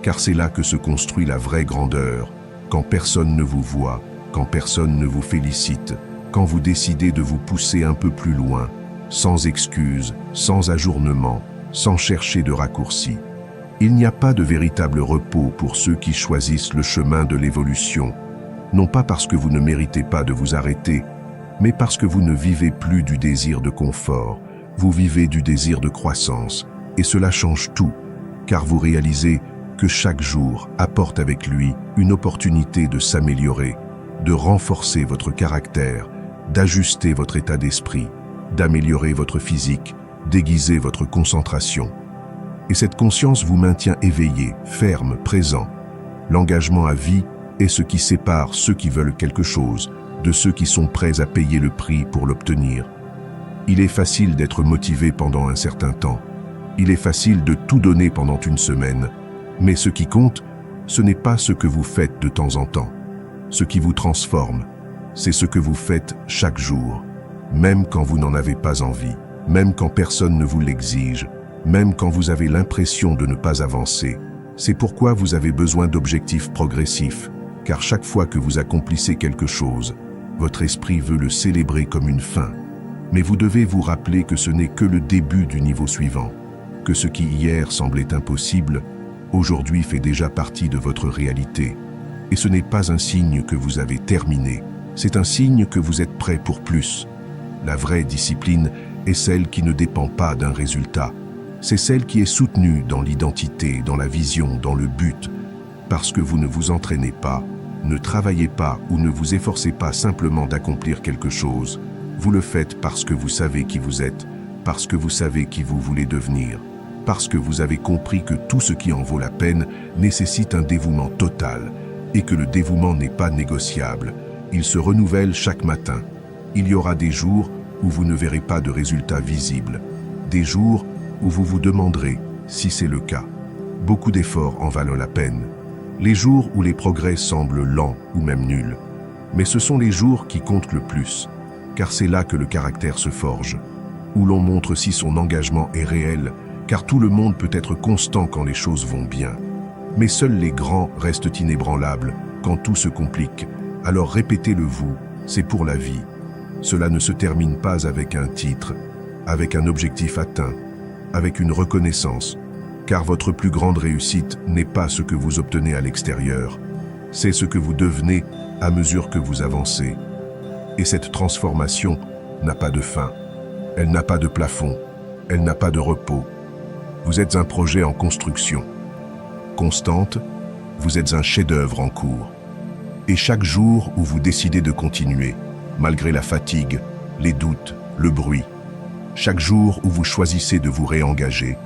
A: car c'est là que se construit la vraie grandeur, quand personne ne vous voit, quand personne ne vous félicite, quand vous décidez de vous pousser un peu plus loin, sans excuses, sans ajournement, sans chercher de raccourcis. Il n'y a pas de véritable repos pour ceux qui choisissent le chemin de l'évolution, non pas parce que vous ne méritez pas de vous arrêter, mais parce que vous ne vivez plus du désir de confort, vous vivez du désir de croissance, et cela change tout, car vous réalisez que chaque jour apporte avec lui une opportunité de s'améliorer, de renforcer votre caractère, d'ajuster votre état d'esprit, d'améliorer votre physique, d'aiguiser votre concentration. Et cette conscience vous maintient éveillé, ferme, présent. L'engagement à vie est ce qui sépare ceux qui veulent quelque chose de ceux qui sont prêts à payer le prix pour l'obtenir. Il est facile d'être motivé pendant un certain temps. Il est facile de tout donner pendant une semaine. Mais ce qui compte, ce n'est pas ce que vous faites de temps en temps. Ce qui vous transforme, c'est ce que vous faites chaque jour, même quand vous n'en avez pas envie, même quand personne ne vous l'exige, même quand vous avez l'impression de ne pas avancer. C'est pourquoi vous avez besoin d'objectifs progressifs, car chaque fois que vous accomplissez quelque chose, votre esprit veut le célébrer comme une fin. Mais vous devez vous rappeler que ce n'est que le début du niveau suivant, que ce qui hier semblait impossible, aujourd'hui fait déjà partie de votre réalité. Et ce n'est pas un signe que vous avez terminé, c'est un signe que vous êtes prêt pour plus. La vraie discipline est celle qui ne dépend pas d'un résultat. C'est celle qui est soutenue dans l'identité, dans la vision, dans le but. Parce que vous ne vous entraînez pas, ne travaillez pas ou ne vous efforcez pas simplement d'accomplir quelque chose. Vous le faites parce que vous savez qui vous êtes, parce que vous savez qui vous voulez devenir, parce que vous avez compris que tout ce qui en vaut la peine nécessite un dévouement total et que le dévouement n'est pas négociable. Il se renouvelle chaque matin. Il y aura des jours où vous ne verrez pas de résultats visibles, des jours où vous vous demanderez si c'est le cas. Beaucoup d'efforts en valent la peine. Les jours où les progrès semblent lents ou même nuls. Mais ce sont les jours qui comptent le plus, car c'est là que le caractère se forge, où l'on montre si son engagement est réel, car tout le monde peut être constant quand les choses vont bien. Mais seuls les grands restent inébranlables quand tout se complique. Alors répétez-le vous, c'est pour la vie. Cela ne se termine pas avec un titre, avec un objectif atteint, avec une reconnaissance, car votre plus grande réussite n'est pas ce que vous obtenez à l'extérieur, c'est ce que vous devenez à mesure que vous avancez. Et cette transformation n'a pas de fin, elle n'a pas de plafond, elle n'a pas de repos. Vous êtes un projet en construction. Constante, vous êtes un chef-d'œuvre en cours. Et chaque jour où vous décidez de continuer, malgré la fatigue, les doutes, le bruit, chaque jour où vous choisissez de vous réengager,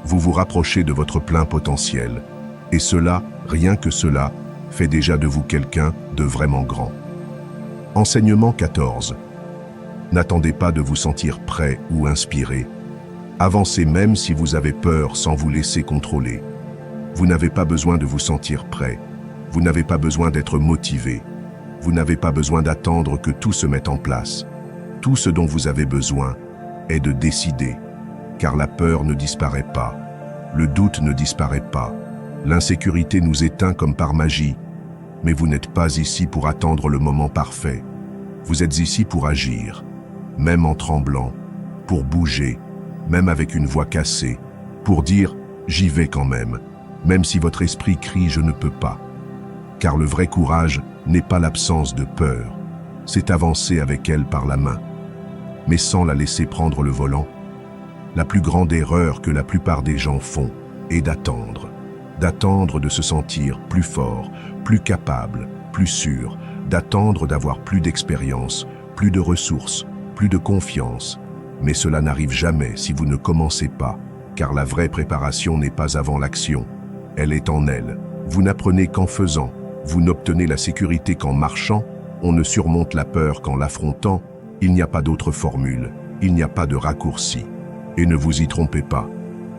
A: vous vous rapprochez de votre plein potentiel. Et cela, rien que cela, fait déjà de vous quelqu'un de vraiment grand. Enseignement 14. N'attendez pas de vous sentir prêt ou inspiré. Avancez même si vous avez peur sans vous laisser contrôler. Vous n'avez pas besoin de vous sentir prêt. Vous n'avez pas besoin d'être motivé. Vous n'avez pas besoin d'attendre que tout se mette en place. Tout ce dont vous avez besoin est de décider. Car la peur ne disparaît pas. Le doute ne disparaît pas. L'insécurité nous éteint comme par magie. Mais vous n'êtes pas ici pour attendre le moment parfait. Vous êtes ici pour agir, même en tremblant, pour bouger, même avec une voix cassée, pour dire « j'y vais quand même si votre esprit crie « je ne peux pas ». Car le vrai courage n'est pas l'absence de peur, c'est avancer avec elle par la main, mais sans la laisser prendre le volant. La plus grande erreur que la plupart des gens font est d'attendre de se sentir plus fort, plus capable, plus sûr, d'attendre d'avoir plus d'expérience, plus de ressources, plus de confiance. Mais cela n'arrive jamais si vous ne commencez pas, car la vraie préparation n'est pas avant l'action, elle est en elle. Vous n'apprenez qu'en faisant, vous n'obtenez la sécurité qu'en marchant, on ne surmonte la peur qu'en l'affrontant, il n'y a pas d'autre formule, il n'y a pas de raccourci. Et ne vous y trompez pas,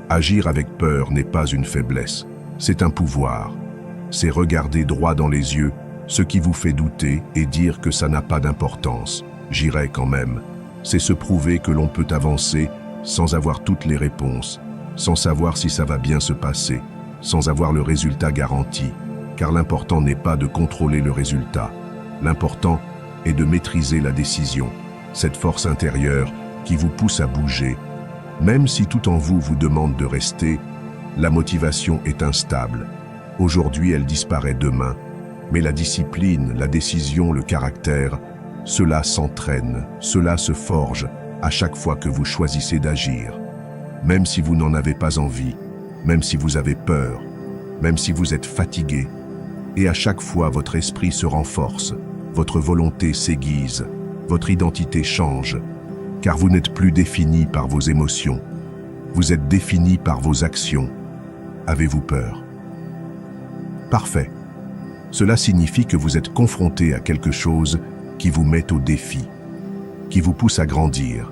A: agir avec peur n'est pas une faiblesse, c'est un pouvoir. C'est regarder droit dans les yeux ce qui vous fait douter et dire que ça n'a pas d'importance, j'irai quand même. C'est se prouver que l'on peut avancer sans avoir toutes les réponses, sans savoir si ça va bien se passer, sans avoir le résultat garanti. Car l'important n'est pas de contrôler le résultat. L'important est de maîtriser la décision, cette force intérieure qui vous pousse à bouger. Même si tout en vous vous demande de rester, la motivation est instable. Aujourd'hui, elle disparaît demain. Mais la discipline, la décision, le caractère, cela s'entraîne, cela se forge à chaque fois que vous choisissez d'agir. Même si vous n'en avez pas envie, même si vous avez peur, même si vous êtes fatigué. Et à chaque fois, votre esprit se renforce, votre volonté s'aiguise, votre identité change, car vous n'êtes plus défini par vos émotions. Vous êtes défini par vos actions. Avez-vous peur? Parfait. Cela signifie que vous êtes confronté à quelque chose qui vous met au défi, qui vous pousse à grandir,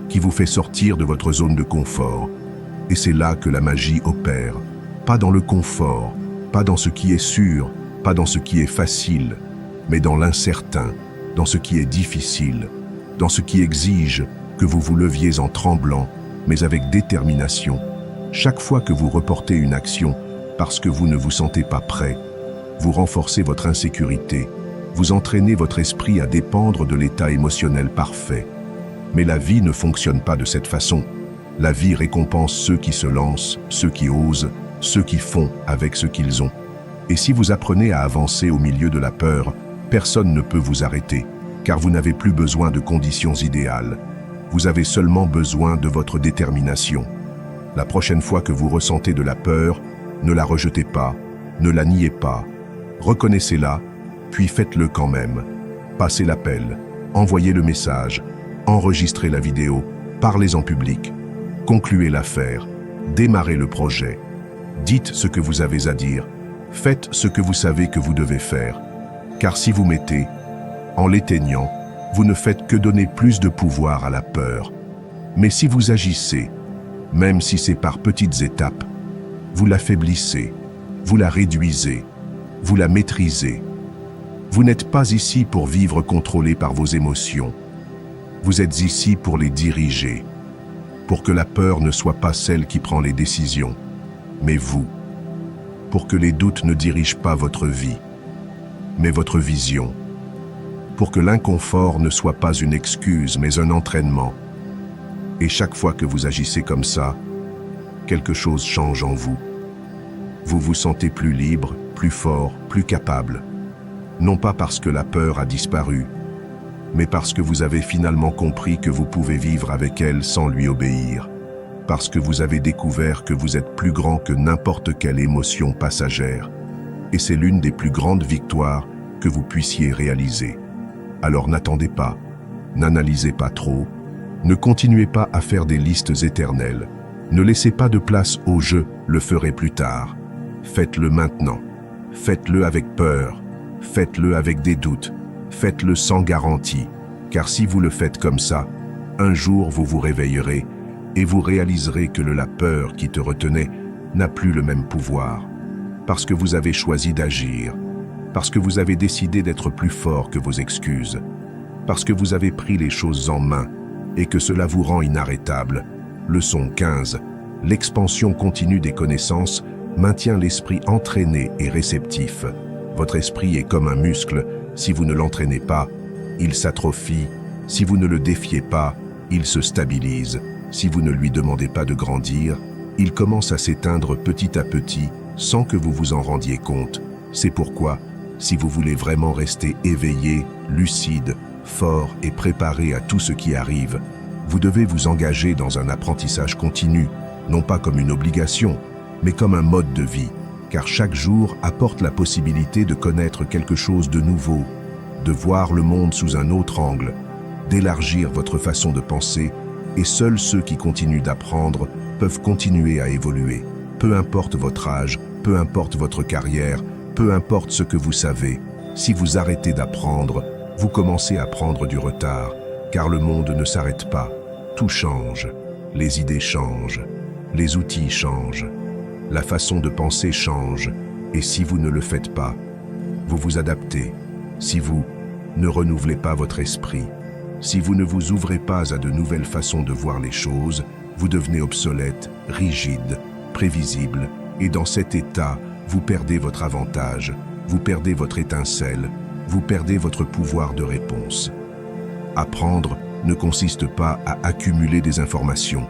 A: qui vous fait sortir de votre zone de confort. Et c'est là que la magie opère, pas dans le confort, pas dans ce qui est sûr, pas dans ce qui est facile, mais dans l'incertain, dans ce qui est difficile, dans ce qui exige que vous vous leviez en tremblant, mais avec détermination. Chaque fois que vous reportez une action parce que vous ne vous sentez pas prêt, vous renforcez votre insécurité, vous entraînez votre esprit à dépendre de l'état émotionnel parfait. Mais la vie ne fonctionne pas de cette façon. La vie récompense ceux qui se lancent, ceux qui osent, ceux qui font avec ce qu'ils ont. Et si vous apprenez à avancer au milieu de la peur, personne ne peut vous arrêter, car vous n'avez plus besoin de conditions idéales. Vous avez seulement besoin de votre détermination. La prochaine fois que vous ressentez de la peur, ne la rejetez pas, ne la niez pas. Reconnaissez-la, puis faites-le quand même. Passez l'appel, envoyez le message, enregistrez la vidéo, parlez en public, concluez l'affaire, démarrez le projet. Dites ce que vous avez à dire, faites ce que vous savez que vous devez faire. Car si vous mettez, en l'éteignant, vous ne faites que donner plus de pouvoir à la peur. Mais si vous agissez, même si c'est par petites étapes, vous l'affaiblissez, vous la réduisez, vous la maîtrisez. Vous n'êtes pas ici pour vivre contrôlé par vos émotions. Vous êtes ici pour les diriger, pour que la peur ne soit pas celle qui prend les décisions, mais vous, pour que les doutes ne dirigent pas votre vie, mais votre vision, pour que l'inconfort ne soit pas une excuse, mais un entraînement. Et chaque fois que vous agissez comme ça, quelque chose change en vous. Vous vous sentez plus libre, plus fort, plus capable. Non pas parce que la peur a disparu, mais parce que vous avez finalement compris que vous pouvez vivre avec elle sans lui obéir. Parce que vous avez découvert que vous êtes plus grand que n'importe quelle émotion passagère. Et c'est l'une des plus grandes victoires que vous puissiez réaliser. Alors n'attendez pas, n'analysez pas trop, ne continuez pas à faire des listes éternelles, ne laissez pas de place au « je le ferai plus tard ». Faites-le maintenant, faites-le avec peur, faites-le avec des doutes, faites-le sans garantie, car si vous le faites comme ça, un jour vous vous réveillerez et vous réaliserez que la peur qui te retenait n'a plus le même pouvoir, parce que vous avez choisi d'agir, parce que vous avez décidé d'être plus fort que vos excuses, parce que vous avez pris les choses en main et que cela vous rend inarrêtable. Leçon 15. L'expansion continue des connaissances maintient l'esprit entraîné et réceptif. Votre esprit est comme un muscle. Si vous ne l'entraînez pas, il s'atrophie. Si vous ne le défiez pas, il se stabilise. Si vous ne lui demandez pas de grandir, il commence à s'éteindre petit à petit sans que vous vous en rendiez compte. C'est pourquoi, si vous voulez vraiment rester éveillé, lucide, fort et préparé à tout ce qui arrive, vous devez vous engager dans un apprentissage continu, non pas comme une obligation, mais comme un mode de vie, car chaque jour apporte la possibilité de connaître quelque chose de nouveau, de voir le monde sous un autre angle, d'élargir votre façon de penser, et seuls ceux qui continuent d'apprendre peuvent continuer à évoluer. Peu importe votre âge, peu importe votre carrière, peu importe ce que vous savez, si vous arrêtez d'apprendre, vous commencez à prendre du retard, car le monde ne s'arrête pas. Tout change, les idées changent, les outils changent, la façon de penser change, et si vous ne le faites pas, vous vous adaptez. Si vous ne renouvelez pas votre esprit, si vous ne vous ouvrez pas à de nouvelles façons de voir les choses, vous devenez obsolète, rigide, prévisible, et dans cet état, vous perdez votre avantage, vous perdez votre étincelle, vous perdez votre pouvoir de réponse. Apprendre ne consiste pas à accumuler des informations.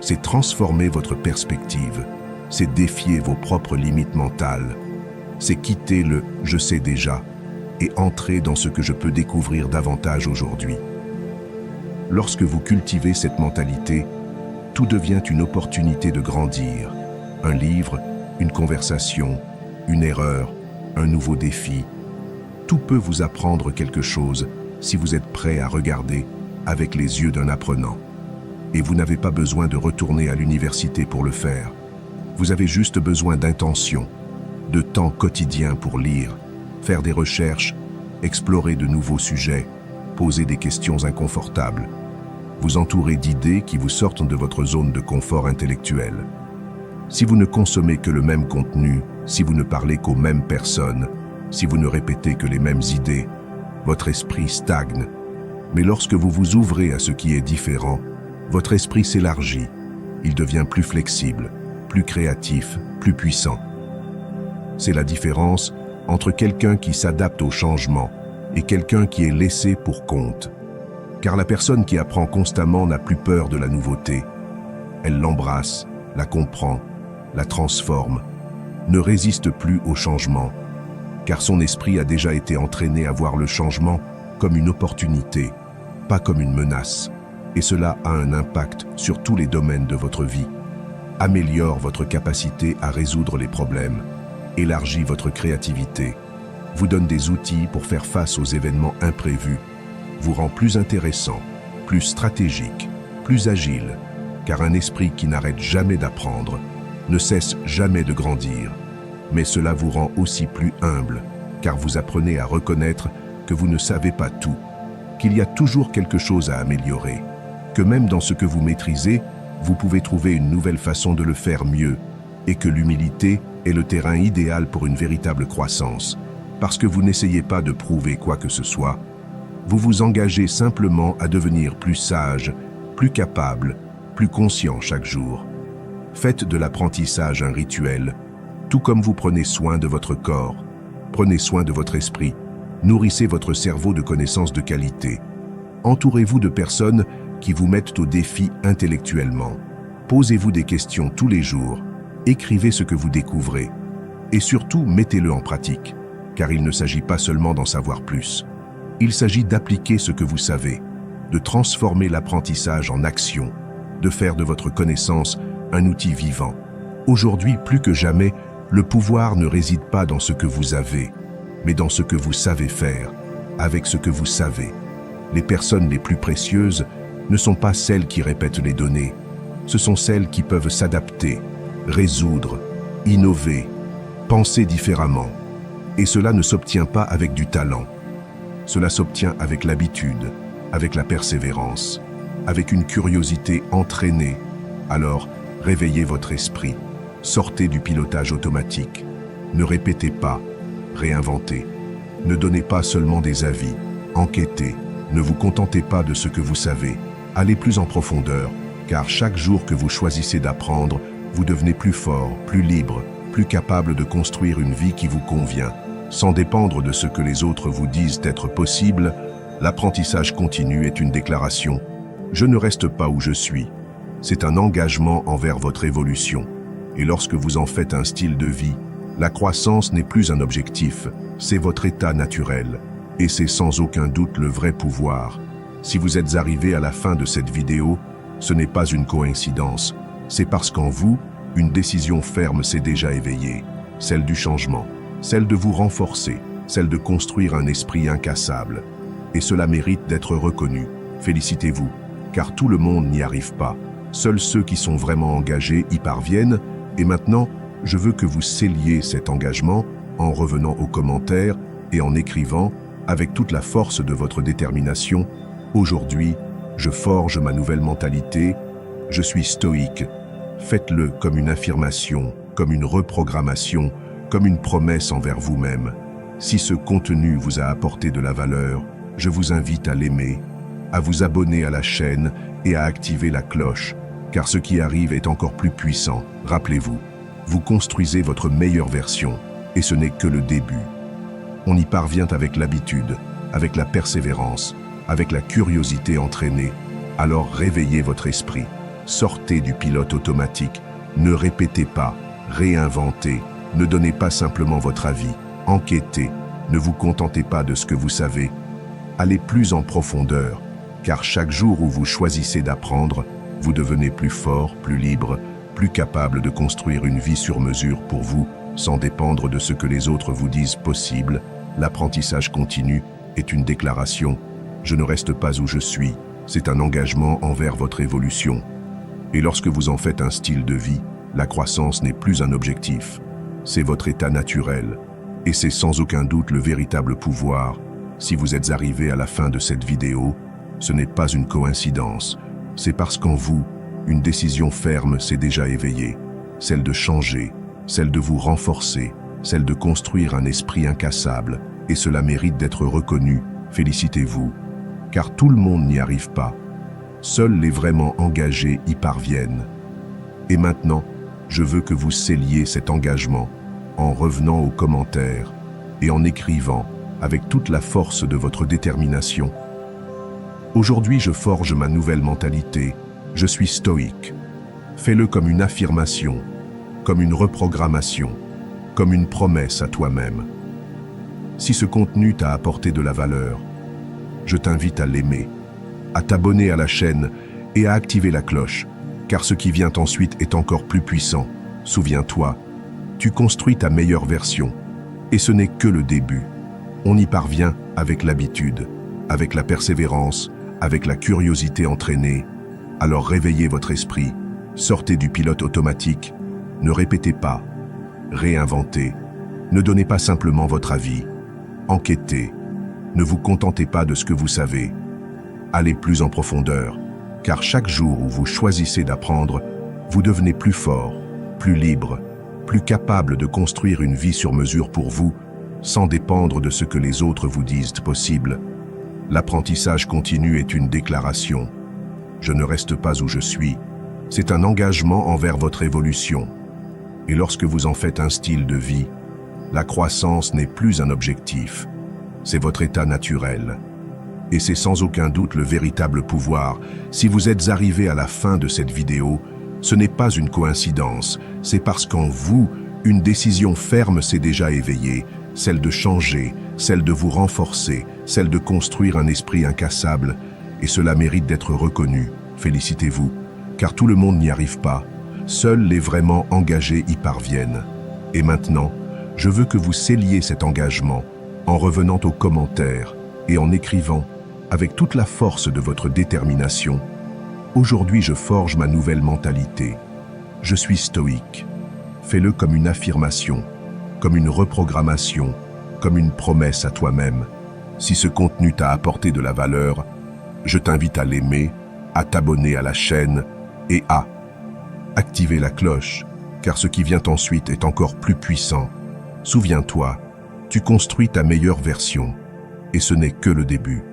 A: C'est transformer votre perspective, c'est défier vos propres limites mentales, c'est quitter le « je sais déjà » et entrer dans ce que je peux découvrir davantage aujourd'hui. Lorsque vous cultivez cette mentalité, tout devient une opportunité de grandir. Un livre, une conversation, une erreur, un nouveau défi. Tout peut vous apprendre quelque chose si vous êtes prêt à regarder avec les yeux d'un apprenant. Et vous n'avez pas besoin de retourner à l'université pour le faire. Vous avez juste besoin d'intention, de temps quotidien pour lire, faire des recherches, explorer de nouveaux sujets, poser des questions inconfortables. Vous entourer d'idées qui vous sortent de votre zone de confort intellectuel. Si vous ne consommez que le même contenu, si vous ne parlez qu'aux mêmes personnes, si vous ne répétez que les mêmes idées, votre esprit stagne. Mais lorsque vous vous ouvrez à ce qui est différent, votre esprit s'élargit. Il devient plus flexible, plus créatif, plus puissant. C'est la différence entre quelqu'un qui s'adapte au changement et quelqu'un qui est laissé pour compte. Car la personne qui apprend constamment n'a plus peur de la nouveauté. Elle l'embrasse, la comprend, la transforme, ne résiste plus au changement, car son esprit a déjà été entraîné à voir le changement comme une opportunité, pas comme une menace. Et cela a un impact sur tous les domaines de votre vie. Améliore votre capacité à résoudre les problèmes, élargit votre créativité, vous donne des outils pour faire face aux événements imprévus, vous rend plus intéressant, plus stratégique, plus agile, car un esprit qui n'arrête jamais d'apprendre ne cesse jamais de grandir. Mais cela vous rend aussi plus humble, car vous apprenez à reconnaître que vous ne savez pas tout, qu'il y a toujours quelque chose à améliorer, que même dans ce que vous maîtrisez, vous pouvez trouver une nouvelle façon de le faire mieux, et que l'humilité est le terrain idéal pour une véritable croissance, parce que vous n'essayez pas de prouver quoi que ce soit, vous vous engagez simplement à devenir plus sage, plus capable, plus conscient chaque jour. Faites de l'apprentissage un rituel, tout comme vous prenez soin de votre corps, prenez soin de votre esprit, nourrissez votre cerveau de connaissances de qualité. Entourez-vous de personnes qui vous mettent au défi intellectuellement. Posez-vous des questions tous les jours, écrivez ce que vous découvrez, et surtout mettez-le en pratique, car il ne s'agit pas seulement d'en savoir plus. Il s'agit d'appliquer ce que vous savez, de transformer l'apprentissage en action, de faire de votre connaissance un outil vivant. Aujourd'hui, plus que jamais, le pouvoir ne réside pas dans ce que vous avez, mais dans ce que vous savez faire, avec ce que vous savez. Les personnes les plus précieuses ne sont pas celles qui répètent les données, ce sont celles qui peuvent s'adapter, résoudre, innover, penser différemment. Et cela ne s'obtient pas avec du talent. Cela s'obtient avec l'habitude, avec la persévérance, avec une curiosité entraînée. Alors, réveillez votre esprit, sortez du pilotage automatique, ne répétez pas, réinventez. Ne donnez pas seulement des avis, enquêtez, ne vous contentez pas de ce que vous savez, allez plus en profondeur, car chaque jour que vous choisissez d'apprendre, vous devenez plus fort, plus libre, plus capable de construire une vie qui vous convient. Sans dépendre de ce que les autres vous disent être possible, l'apprentissage continu est une déclaration. Je ne reste pas où je suis. C'est un engagement envers votre évolution. Et lorsque vous en faites un style de vie, la croissance n'est plus un objectif, c'est votre état naturel. Et c'est sans aucun doute le vrai pouvoir. Si vous êtes arrivé à la fin de cette vidéo, ce n'est pas une coïncidence. C'est parce qu'en vous, une décision ferme s'est déjà éveillée, celle du changement, celle de vous renforcer, celle de construire un esprit incassable. Et cela mérite d'être reconnu. Félicitez-vous, car tout le monde n'y arrive pas. Seuls ceux qui sont vraiment engagés y parviennent. Et maintenant, je veux que vous scelliez cet engagement en revenant aux commentaires et en écrivant, avec toute la force de votre détermination, « Aujourd'hui, je forge ma nouvelle mentalité, je suis stoïque ». Faites-le comme une affirmation, comme une reprogrammation, comme une promesse envers vous-même. Si ce contenu vous a apporté de la valeur, je vous invite à l'aimer, à vous abonner à la chaîne et à activer la cloche, car ce qui arrive est encore plus puissant. Rappelez-vous, vous construisez votre meilleure version, et ce n'est que le début. On y parvient avec l'habitude, avec la persévérance, avec la curiosité entraînée. Alors réveillez votre esprit, sortez du pilote automatique, ne répétez pas, réinventez, ne donnez pas simplement votre avis, enquêtez, ne vous contentez pas de ce que vous savez. Allez plus en profondeur, car chaque jour où vous choisissez d'apprendre, vous devenez plus fort, plus libre, plus capable de construire une vie sur mesure pour vous, sans dépendre de ce que les autres vous disent possible. L'apprentissage continu est une déclaration. Je ne reste pas où je suis. C'est un engagement envers votre évolution. Et lorsque vous en faites un style de vie, la croissance n'est plus un objectif. C'est votre état naturel. Et c'est sans aucun doute le véritable pouvoir. Si vous êtes arrivé à la fin de cette vidéo, ce n'est pas une coïncidence. C'est parce qu'en vous, une décision ferme s'est déjà éveillée. Celle de changer, celle de vous renforcer, celle de construire un esprit incassable. Et cela mérite d'être reconnu. Félicitez-vous. Car tout le monde n'y arrive pas. Seuls les vraiment engagés y parviennent. Et maintenant, je veux que vous scelliez cet engagement en revenant aux commentaires et en écrivant avec toute la force de votre détermination. Aujourd'hui, je forge ma nouvelle mentalité. Je suis stoïque. Fais-le comme une affirmation, comme une reprogrammation, comme une promesse à toi-même. Si ce contenu t'a apporté de la valeur, je t'invite à l'aimer, à t'abonner à la chaîne et à activer la cloche, car ce qui vient ensuite est encore plus puissant. Souviens-toi, tu construis ta meilleure version, et ce n'est que le début. On y parvient avec l'habitude, avec la persévérance, avec la curiosité entraînée. Alors réveillez votre esprit, sortez du pilote automatique, ne répétez pas, réinventez, ne donnez pas simplement votre avis, enquêtez, ne vous contentez pas de ce que vous savez. Allez plus en profondeur, car chaque jour où vous choisissez d'apprendre, vous devenez plus fort, plus libre, plus capable de construire une vie sur mesure pour vous, sans dépendre de ce que les autres vous disent possible. L'apprentissage continu est une déclaration. Je ne reste pas où je suis. C'est un engagement envers votre évolution. Et lorsque vous en faites un style de vie, la croissance n'est plus un objectif. C'est votre état naturel. Et c'est sans aucun doute le véritable pouvoir. Si vous êtes arrivé à la fin de cette vidéo, ce n'est pas une coïncidence. C'est parce qu'en vous, une décision ferme s'est déjà éveillée, celle de changer, celle de vous renforcer, celle de construire un esprit incassable. Et cela mérite d'être reconnu. Félicitez-vous, car tout le monde n'y arrive pas. Seuls les vraiment engagés y parviennent. Et maintenant, je veux que vous scelliez cet engagement en revenant aux commentaires et en écrivant avec toute la force de votre détermination. Aujourd'hui, je forge ma nouvelle mentalité. Je suis stoïque. Fais-le comme une affirmation, comme une reprogrammation, comme une promesse à toi-même. Si ce contenu t'a apporté de la valeur, je t'invite à l'aimer, à t'abonner à la chaîne et à activer la cloche, car ce qui vient ensuite est encore plus puissant. Souviens-toi, tu construis ta meilleure version, et ce n'est que le début.